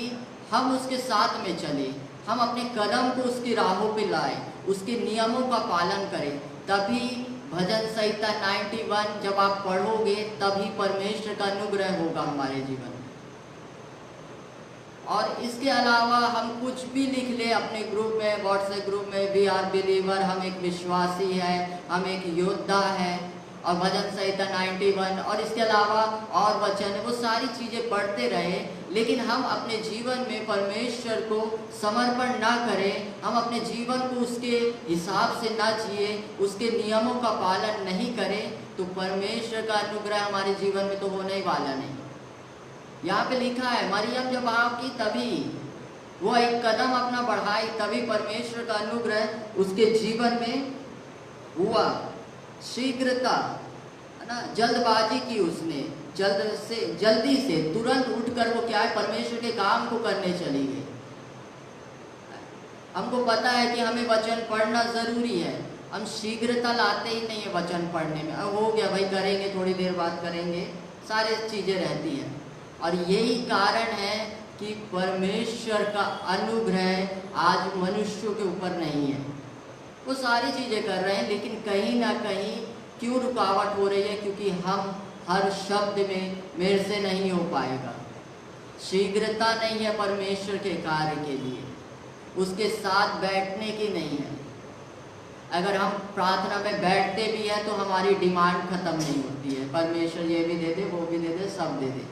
S1: हम उसके साथ में चले, हम अपने कदम को उसकी राहों पे लाए, उसके नियमों का पालन करें। तभी भजन संहिता 91 जब आप पढ़ोगे तभी परमेश्वर का अनुग्रह होगा हमारे जीवन में। और इसके अलावा हम कुछ भी लिख ले अपने ग्रुप में, व्हाट्सएप ग्रुप में, वी आर बिलीवर, हम एक विश्वासी है, हम एक योद्धा है, और भजन संहिता 91 और इसके अलावा और वचन, वो सारी चीज़ें पढ़ते रहे, लेकिन हम अपने जीवन में परमेश्वर को समर्पण ना करें, हम अपने जीवन को उसके हिसाब से ना जिए, उसके नियमों का पालन नहीं करें, तो परमेश्वर का अनुग्रह हमारे जीवन में तो होने ही वाला नहीं। यहाँ पे लिखा है मरियम जब आपकी तभी वो एक कदम अपना बढ़ाई, तभी परमेश्वर का अनुग्रह उसके जीवन में हुआ। शीघ्रता, है ना, जल्दबाजी की उसने, जल्दी से तुरंत उठकर वो क्या है, परमेश्वर के काम को करने चली गई। हमको पता है कि हमें वचन पढ़ना जरूरी है, हम शीघ्रता लाते ही नहीं है वचन पढ़ने में। अब हो गया भाई, करेंगे, थोड़ी देर बाद करेंगे, सारे चीजें रहती हैं। और यही कारण है कि परमेश्वर का अनुग्रह आज मनुष्यों के ऊपर नहीं है। वो सारी चीज़ें कर रहे हैं, लेकिन कहीं ना कहीं क्यों रुकावट हो रही है, क्योंकि हम हर शब्द में मेरे से नहीं हो पाएगा। शीघ्रता नहीं है परमेश्वर के कार्य के लिए, उसके साथ बैठने की नहीं है। अगर हम प्रार्थना में बैठते भी हैं तो हमारी डिमांड खत्म नहीं होती है, परमेश्वर ये भी दे दे, वो भी दे दे, सब दे दे।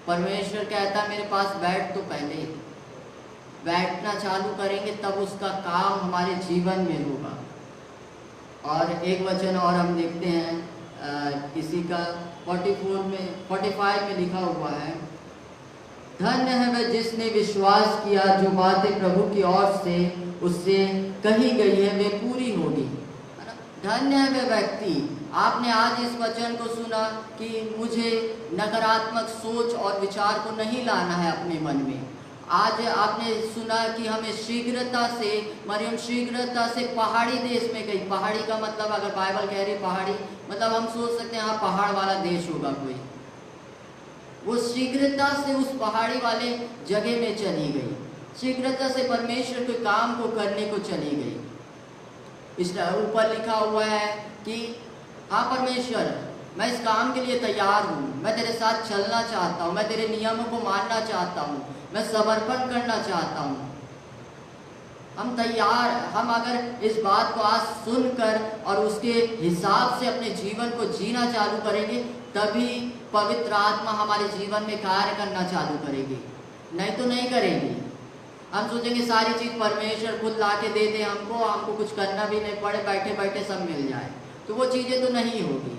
S1: परमेश्वर कहता है मेरे पास बैठ, तो पहले बैठना चालू करेंगे तब उसका काम हमारे जीवन में होगा। और एक वचन और हम देखते हैं किसी का 45 में लिखा हुआ है, धन्य है वह जिसने विश्वास किया, जो बातें प्रभु की ओर से उससे कही गई है वे पूरी होगी। है ना? धन्य है वह व्यक्ति। आपने आज इस वचन को सुना कि मुझे नकारात्मक सोच और विचार को नहीं लाना है अपने मन में। आज आपने सुना कि हमें शीघ्रता से, मरियम शीघ्रता से पहाड़ी देश में गई। पहाड़ी का मतलब, अगर बाइबल कह रही पहाड़ी, मतलब हम सोच सकते हैं हाँ पहाड़ वाला देश होगा कोई। वो शीघ्रता से उस पहाड़ी वाले जगह में चली गई, शीघ्रता से परमेश्वर के काम को करने को चली गई। इस ऊपर लिखा हुआ है कि हाँ परमेश्वर, मैं इस काम के लिए तैयार हूँ, मैं तेरे साथ चलना चाहता हूँ, मैं तेरे नियमों को मानना चाहता हूँ, मैं समर्पण करना चाहता हूँ। हम तैयार, हम अगर इस बात को आज सुनकर और उसके हिसाब से अपने जीवन को जीना चालू करेंगे, तभी पवित्र आत्मा हमारे जीवन में कार्य करना चालू करेगी, नहीं तो नहीं करेगी। हम सोचेंगे सारी चीज़ परमेश्वर खुद ला के दे दे हमको कुछ करना भी नहीं पड़े, बैठे बैठे सब मिल जाए, तो वो चीज़ें तो नहीं होगी,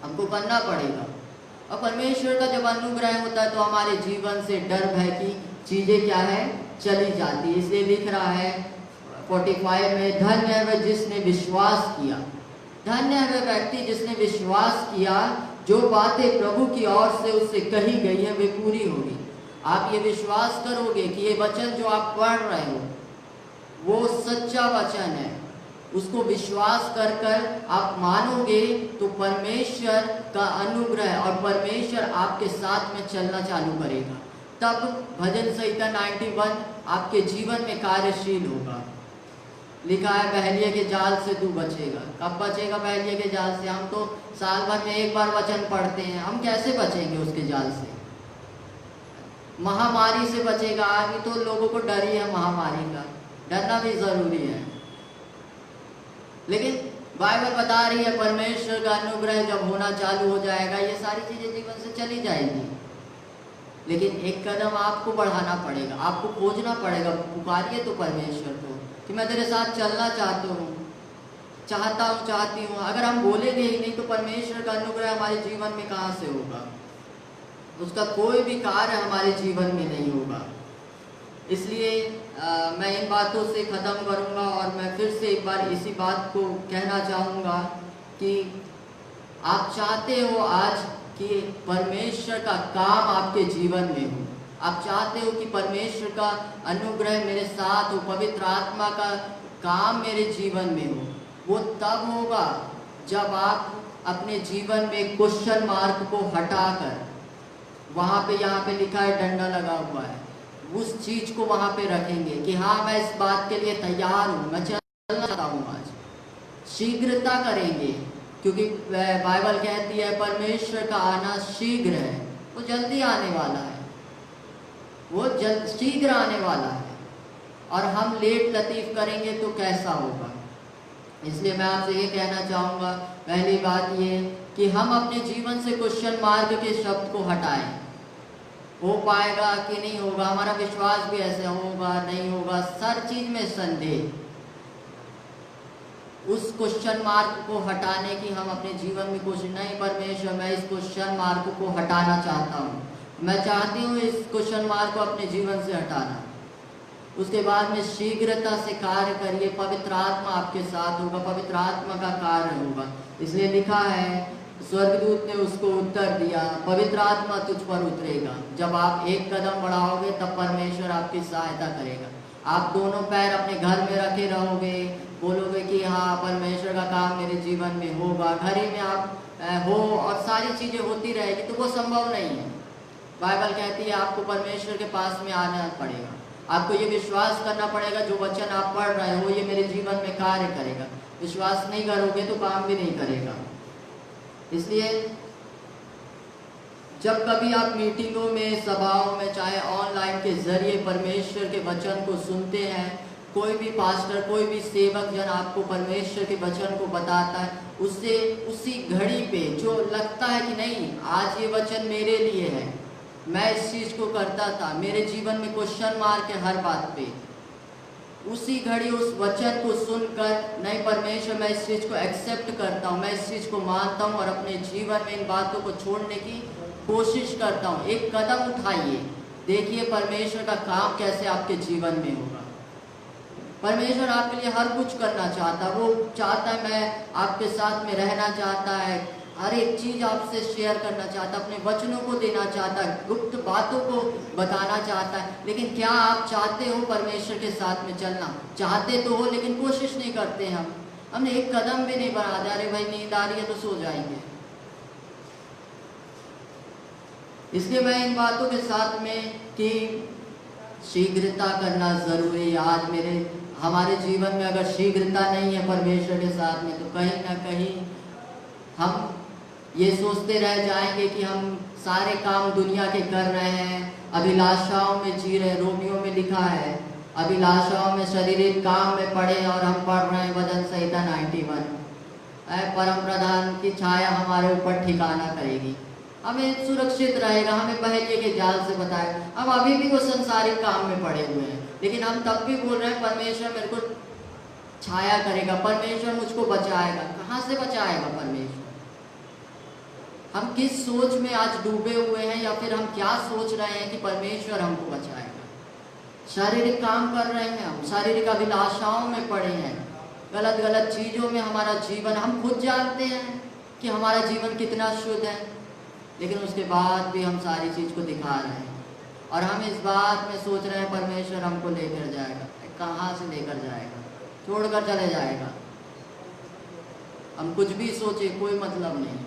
S1: हमको करना पड़ेगा। और परमेश्वर का जब अनुग्रह होता है तो हमारे जीवन से डर भय की चीज़ें क्या है, चली जाती है। इसलिए लिख रहा है 45 में, धन्य है वह जिसने विश्वास किया। धन्य है वह व्यक्ति जिसने विश्वास किया, जो बातें प्रभु की ओर से उससे कही गई है वे पूरी होगी। आप ये विश्वास करोगे कि ये वचन जो आप पढ़ रहे हो वो सच्चा वचन है, उसको विश्वास कर कर आप मानोगे तो परमेश्वर का अनुग्रह और परमेश्वर आपके साथ में चलना चालू करेगा। तब भजन संहिता 91 आपके जीवन में कार्यशील होगा। लिखा है बहलिये के जाल से तू बचेगा। कब बचेगा बहलिये के जाल से? हम तो साल भर में एक बार वचन पढ़ते हैं, हम कैसे बचेंगे उसके जाल से? महामारी से बचेगा। अभी तो लोगों को डर ही है महामारी का, डरना भी जरूरी है, लेकिन बाइबल बता रही है परमेश्वर का अनुग्रह जब होना चालू हो जाएगा ये सारी चीजें जीवन से चली जाएगी। लेकिन एक कदम आपको बढ़ाना पड़ेगा, आपको खोजना पड़ेगा। पुकारिए तो परमेश्वर को कि मैं तेरे साथ चलना चाहता हूँ, चाहती हूँ। अगर हम बोलेंगे ही नहीं तो परमेश्वर का अनुग्रह हमारे जीवन में कहाँ से होगा? उसका कोई भी कार्य हमारे जीवन में नहीं होगा। इसलिए मैं इन बातों से ख़त्म करूँगा और मैं फिर से एक बार इसी बात को कहना चाहूँगा कि आप चाहते हो आज कि परमेश्वर का काम आपके जीवन में हो, आप चाहते हो कि परमेश्वर का अनुग्रह मेरे साथ हो, पवित्र आत्मा का काम मेरे जीवन में हो। वो तब होगा जब आप अपने जीवन में क्वेश्चन मार्क को हटाकर, वहाँ पे यहाँ पे लिखा है डंडा लगा हुआ है, उस चीज़ को वहाँ पे रखेंगे कि हाँ मैं इस बात के लिए तैयार हूँ, मैं चलना चाहता हूँ। आज शीघ्रता करेंगे क्योंकि बाइबल कहती है परमेश्वर का आना शीघ्र है, वो जल्दी आने वाला है, वो शीघ्र आने वाला है। और हम लेट लतीफ़ करेंगे तो कैसा होगा? इसलिए मैं आपसे ये कहना चाहूँगा, पहली बात ये कि हम अपने जीवन से क्वेश्चन मार्क के शब्द को हटाएं। हो पाएगा कि नहीं होगा, हमारा विश्वास भी ऐसे होगा नहीं होगा, हर चीज़ में संदेह, उस क्वेश्चन मार्क को हटाने की हम अपने जीवन में कोशिश नहीं। परमेश्वर मैं इस क्वेश्चन मार्क को हटाना चाहता हूँ, मैं चाहती हूँ इस क्वेश्चन मार्क को अपने जीवन से हटाना। उसके बाद में शीघ्रता से कार्य करिए, पवित्र आत्मा आपके साथ होगा, पवित्र आत्मा का कार्य होगा। इसलिए लिखा है स्वर्गदूत ने उसको उत्तर दिया, पवित्र आत्मा तुझ पर उतरेगा। जब आप एक कदम बढ़ाओगे तब परमेश्वर आपकी सहायता करेगा। आप दोनों पैर अपने घर में रखे रहोगे, बोलोगे कि हाँ परमेश्वर का काम मेरे जीवन में होगा। घर ही में आप हो और सारी चीज़ें होती रहेगी तो वो संभव नहीं है। बाइबल कहती है आपको परमेश्वर के पास में आना पड़ेगा, आपको ये विश्वास करना पड़ेगा जो वचन आप पढ़ रहे हो ये मेरे जीवन में कार्य करेगा। विश्वास नहीं करोगे तो काम भी नहीं करेगा। इसलिए जब कभी आप मीटिंगों में, सभाओं में, चाहे ऑनलाइन के जरिए परमेश्वर के वचन को सुनते हैं, कोई भी पास्टर, कोई भी सेवक जन आपको परमेश्वर के वचन को बताता है, उससे उसी घड़ी पे जो लगता है कि नहीं आज ये वचन मेरे लिए है, मैं इस चीज़ को करता था, मेरे जीवन में क्वेश्चन मार के हर बात पे, उसी घड़ी उस वचन को सुनकर नहीं परमेश्वर मैं इस चीज़ को एक्सेप्ट करता हूँ, मैं इस चीज़ को मानता हूँ और अपने जीवन में इन बातों को छोड़ने की कोशिश करता हूँ। एक कदम उठाइए, देखिए परमेश्वर का काम कैसे आपके जीवन में होगा। परमेश्वर आपके लिए हर कुछ करना चाहता है, वो चाहता है मैं आपके साथ में रहना चाहता है, हर एक चीज़ आपसे शेयर करना चाहता है, अपने वचनों को देना चाहता है, गुप्त बातों को बताना चाहता है। लेकिन क्या आप चाहते हो परमेश्वर के साथ में चलना? चाहते तो हो लेकिन कोशिश नहीं करते हैं। हमने एक कदम भी नहीं बढ़ा दिया, अरे भाई नींद आ रही है तो सो जाएंगे। इसलिए मैं इन बातों के साथ में कि शीघ्रता करना ज़रूरी है। आज हमारे जीवन में अगर शीघ्रता नहीं है परमेश्वर के साथ में, तो कहीं ना कहीं हम ये सोचते रह जाएंगे कि हम सारे काम दुनिया के कर रहे हैं, अभिलाषाओं में जी रहे। रोमियो में लिखा है, अभिलाषाओं में शारीरिक काम में पड़े और हम पढ़ रहे हैं भजन संहिता 91। परम प्रधान की छाया हमारे ऊपर ठिकाना करेगी, हमें सुरक्षित रहेगा, हमें बहेलिए के जाल से बताएगा। हम अभी भी वो संसारिक काम में पड़े हुए हैं, लेकिन हम तब भी बोल रहे हैं परमेश्वर मेरे को छाया करेगा, परमेश्वर मुझको बचाएगा। कहाँ से बचाएगा परमेश्वर? हम किस सोच में आज डूबे हुए हैं, या फिर हम क्या सोच रहे हैं कि परमेश्वर हमको बचाएगा? शारीरिक काम कर रहे हैं, हम शारीरिक अभिलाषाओं में पड़े हैं, गलत गलत चीज़ों में हमारा जीवन, हम खुद जानते हैं कि हमारा जीवन कितना शुद्ध है, लेकिन उसके बाद भी हम सारी चीज़ को दिखा रहे हैं और हम इस बात में सोच रहे हैं परमेश्वर हमको लेकर जाएगा। कहाँ से लेकर जाएगा? छोड़कर चले जाएगा। हम कुछ भी सोचे कोई मतलब नहीं।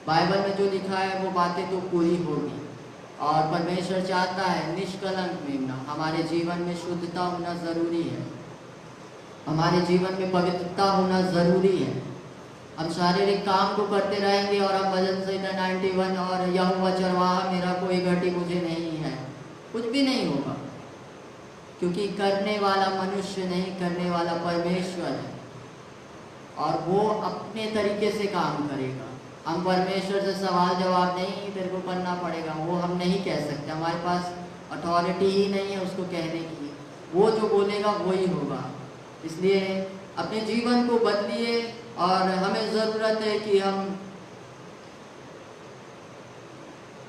S1: बाइबल में जो लिखा है वो बातें तो पूरी होगी, और परमेश्वर चाहता है निष्कलंक मेमना। हमारे जीवन में शुद्धता होना ज़रूरी है, हमारे जीवन में पवित्रता होना ज़रूरी है। हम शारीरिक काम को करते रहेंगे और हम भजन संहिता 91 और यहोवा चरवाहा मेरा कोई घटी मुझे नहीं है, कुछ भी नहीं होगा, क्योंकि करने वाला मनुष्य नहीं, करने वाला परमेश्वर है, और वो अपने तरीके से काम करेगा। हम परमेश्वर से सवाल जवाब नहीं तेरे को करना पड़ेगा, वो हम नहीं कह सकते, हमारे पास अथॉरिटी ही नहीं है उसको कहने की। वो जो बोलेगा वही होगा। इसलिए अपने जीवन को बदलिए, और हमें ज़रूरत है कि हम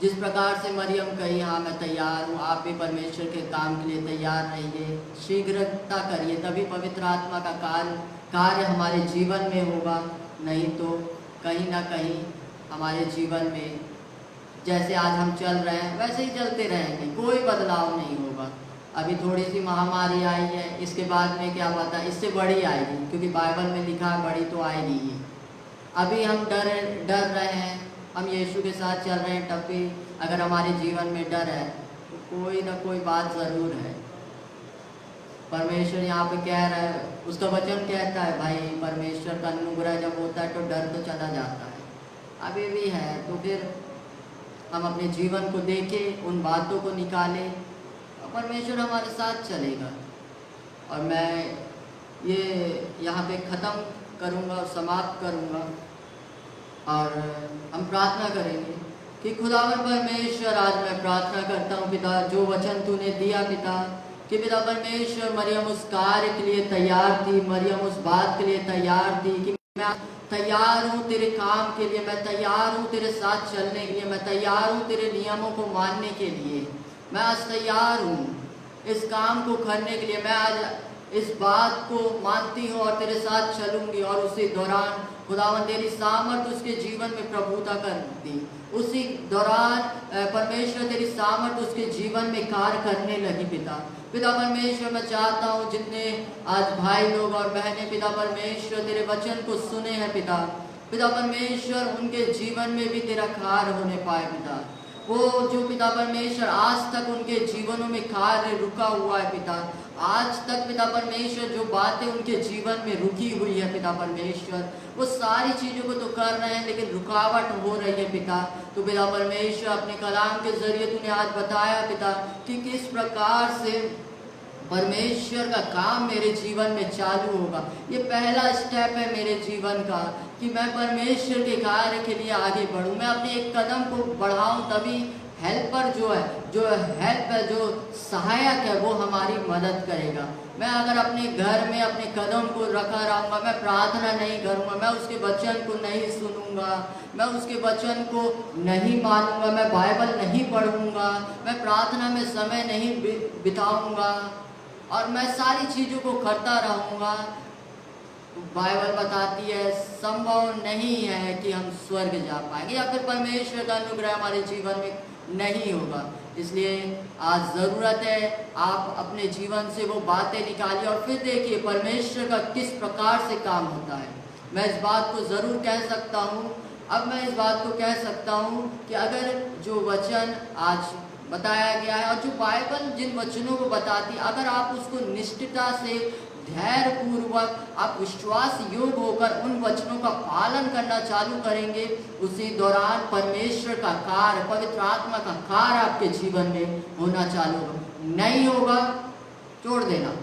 S1: जिस प्रकार से मरियम कही हाँ मैं तैयार हूँ, आप भी परमेश्वर के काम के लिए तैयार रहिए, शीघ्रता करिए, तभी पवित्र आत्मा का कार्य हमारे जीवन में होगा। नहीं तो कहीं ना कहीं हमारे जीवन में जैसे आज हम चल रहे हैं वैसे ही चलते रहेंगे, कोई बदलाव नहीं होगा। अभी थोड़ी सी महामारी आई है, इसके बाद में क्या पता इससे बड़ी आएगी, क्योंकि बाइबल में लिखा है बड़ी तो आएगी ही। अभी हम डर रहे हैं, हम यीशु के साथ चल रहे हैं, तब भी अगर हमारे जीवन में डर है तो कोई ना कोई बात ज़रूर है। परमेश्वर यहाँ पे कह रहा है, उसका वचन कहता है भाई परमेश्वर का अनुग्रह जब होता है तो डर तो चला जाता है। अभी भी है, तो फिर हम अपने जीवन को देखें, उन बातों को निकालें, परमेश्वर हमारे साथ चलेगा। और मैं ये यहाँ पे ख़त्म करूँगा और समाप्त करूँगा, और हम प्रार्थना करेंगे कि खुदावन परमेश्वर, आज मैं प्रार्थना करता हूँ पिता, जो वचन तूने दिया पिता, कि पिता परमेश्वर मरियम उस कार्य के लिए तैयार थी, मरियम उस बात के लिए तैयार थी कि मैं तैयार हूँ तेरे काम के लिए, मैं तैयार हूँ तेरे साथ चलने के लिए, मैं तैयार हूँ तेरे नियमों को मानने के लिए, मैं आज तैयार हूँ इस काम को करने के लिए। मैं आज इस बात को मानती हूँ और तेरे साथ चलूँगी। और उसी दौरान खुदावन तेरी सामर्थ उसके जीवन में प्रभुता कर दी, उसी दौरान परमेश्वर तेरी सामर्थ उसके जीवन में कार्य करने लगी पिता। पिता परमेश्वर मैं चाहता हूँ जितने आज भाई लोग और बहनें पिता परमेश्वर तेरे वचन को सुने हैं पिता, पिता परमेश्वर उनके जीवन में भी तेरा कार्य होने पाए पिता, वो जो पिता परमेश्वर आज तक उनके जीवनों में कार्य रुका हुआ है पिता, आज तक पिता परमेश्वर जो बातें उनके जीवन में रुकी हुई है पिता परमेश्वर, वो सारी चीज़ों को तो कर रहे हैं लेकिन रुकावट हो रही है पिता। तो पिता परमेश्वर अपने कलाम के जरिए तूने आज बताया पिता कि किस प्रकार से परमेश्वर का काम मेरे जीवन में चालू होगा। ये पहला स्टेप है मेरे जीवन का कि मैं परमेश्वर के कार्य के लिए आगे बढ़ूं, मैं अपने एक कदम को बढ़ाऊं, तभी हेल्पर जो हेल्प है, जो सहायक है, वो हमारी मदद करेगा। मैं अगर अपने घर में अपने कदम को रखा रहूँगा, मैं प्रार्थना नहीं करूँगा, मैं उसके वचन को नहीं सुनूंगा, मैं उसके वचन को नहीं मानूंगा, मैं बाइबल नहीं पढ़ूंगा, मैं प्रार्थना में समय नहीं बिताऊंगा और मैं सारी चीज़ों को करता रहूँगा, बाइबल बताती है संभव नहीं है कि हम स्वर्ग जा पाएंगे या फिर परमेश्वर का अनुग्रह हमारे जीवन में नहीं होगा। इसलिए आज ज़रूरत है आप अपने जीवन से वो बातें निकालिए और फिर देखिए परमेश्वर का किस प्रकार से काम होता है। मैं इस बात को ज़रूर कह सकता हूँ, अब मैं इस बात को कह सकता हूँ कि अगर जो वचन आज बताया गया है और जो बाइबल जिन वचनों को बताती है, अगर आप उसको निष्ठता से धैर्य पूर्वक आप विश्वास योग होकर उन वचनों का पालन करना चालू करेंगे, उसी दौरान परमेश्वर का कार्य, पवित्र आत्मा का कार्य आपके जीवन में होना चालू होगा। नहीं होगा छोड़ देना,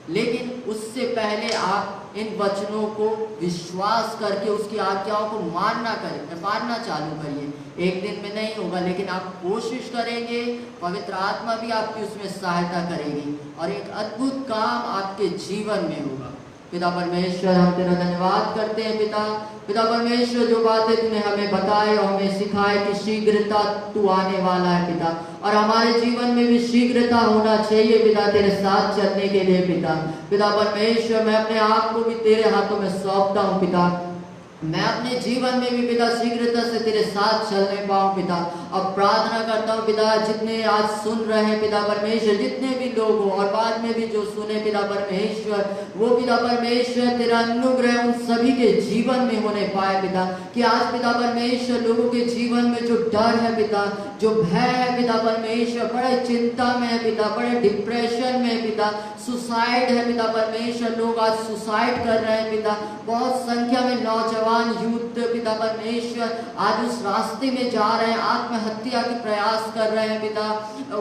S1: लेकिन उससे पहले आप इन वचनों को विश्वास करके उसकी आज्ञाओं को मानना चालू करिए। एक दिन में नहीं होगा लेकिन आप कोशिश करेंगे, पवित्र आत्मा भी आपकी उसमें सहायता करेगी और एक अद्भुत काम आपके जीवन में होगा। पिता परमेश्वर हम तेरा धन्यवाद करते हैं पिता परमेश्वर, जो बातें तूने हमें बताए और हमें सिखाए कि शीघ्रता तू आने वाला है पिता, और हमारे जीवन में भी शीघ्रता होना चाहिए पिता तेरे साथ चलने के लिए पिता परमेश्वर, मैं अपने आप को भी तेरे हाथों में सौंपता हूँ पिता। मैं अपने जीवन में भी पिता शीघ्रता से तेरे साथ चलने पाऊँ पिता। अब प्रार्थना करता हूँ पिता, जितने आज सुन रहे हैं पिता परमेश्वर, जितने भी लोग हो और बाद में भी जो सुने पिता परमेश्वर, वो पिता परमेश्वर तेरा अनुग्रह उन सभी के जीवन में होने पाए पिता। कि आज पिता परमेश्वर लोगों के जीवन में जो डर है पिता, जो भय है पिता परमेश्वर, बड़े चिंता में है पिता, बड़े डिप्रेशन में है पिता, सुसाइड है पिता परमेश्वर, लोग आज सुसाइड कर रहे हैं पिता, बहुत संख्या में नौजवान यूथ पिता परमेश्वर आज उस रास्ते में जा रहे हैं, आत्महत्या के प्रयास कर रहे हैं पिता।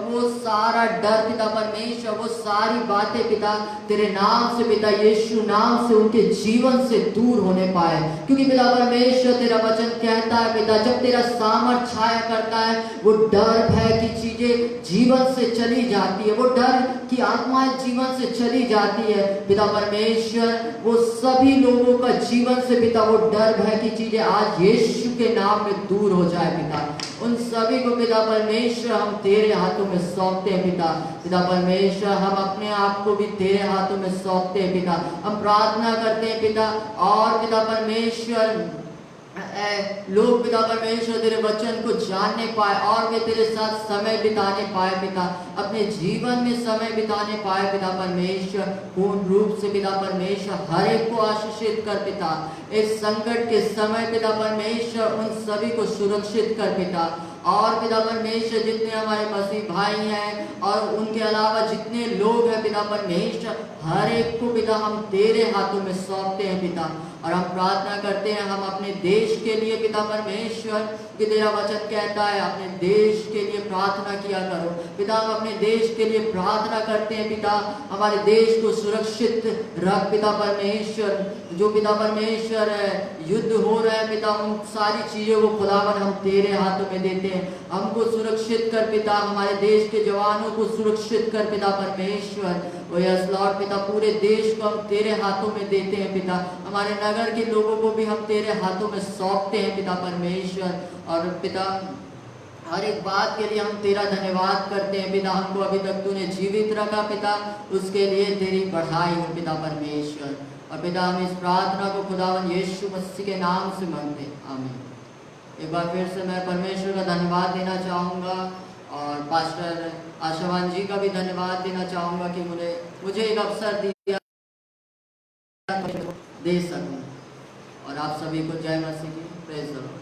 S1: वो सारा डर पिता परमेश्वर, वो सारी बातें पिता तेरे नाम से पिता, यीशु नाम से उनके जीवन से दूर होने पाए। क्योंकि पिता परमेश्वर तेरा वचन कहता है पिता, जब तेरा सामर्थ छाया करता है, वो डर भय की चीजें जीवन से चली जाती है, वो डर की आत्मा जीवन से चली जाती है पिता परमेश्वर। वो सभी लोगों का जीवन से पिता वो डर भय की चीजें आज यीशु के नाम में दूर हो जाए पिता। उन सभी को पिता परमेश्वर हम तेरे हाथों में सौंपते हैं पिता परमेश्वर, हम अपने आप को भी तेरे हाथों में सौंपते हैं पिता। हम प्रार्थना करते हैं पिता, और पिता परमेश्वर लोग पिता परमेश्वर तेरे वचन को जानने पाए और वे तेरे साथ समय बिताने पाए पिता, अपने जीवन में समय बिताने पाए पिता परमेश्वर। पूर्ण रूप से पिता परमेश्वर हर एक को आशीषित कर पिता, इस संकट के समय पिता परमेश्वर उन सभी को सुरक्षित कर पिता। और पिता परमेश्वर जितने हमारे मसीह भाई हैं और उनके अलावा जितने लोग हैं पिता परमेश्वर, हर एक को पिता हम तेरे हाथों में सौंपते हैं पिता। और हम प्रार्थना करते हैं हम अपने देश के लिए पिता परमेश्वर, कि तेरा वचन कहता है अपने देश के लिए प्रार्थना किया करो पिता। हम अपने देश के लिए प्रार्थना करते हैं पिता, हमारे देश को सुरक्षित रख पिता परमेश्वर। जो पिता परमेश्वर युद्ध हो रहा है पिता, उन सारी चीज़ों को खुदावन हम तेरे हाथों में देते हैं। हमको सुरक्षित कर पिता, हमारे देश के जवानों को सुरक्षित कर पिता परमेश्वर। ओ यस लॉर्ड पिता, पूरे देश को हम तेरे हाथों में देते हैं पिता। हमारे नगर के लोगों को भी हम तेरे हाथों में सौंपते हैं पिता परमेश्वर। और पिता हर एक बात के लिए हम तेरा धन्यवाद करते हैं पिता। हमको अभी तक तूने जीवित रखा पिता, उसके लिए तेरी बढ़ाई हो पिता परमेश्वर। और पिता हम इस प्रार्थना को खुदावन यीशु मसीह के नाम से मांगते हैं, आमीन। एक बार फिर से मैं परमेश्वर का धन्यवाद देना चाहूँगा और पास्टर आशावान जी का भी धन्यवाद देना चाहूँगा कि मुझे एक अवसर दिया दे सकूँ। और आप सभी को जय मसीह की प्रेज़ द लॉर्ड।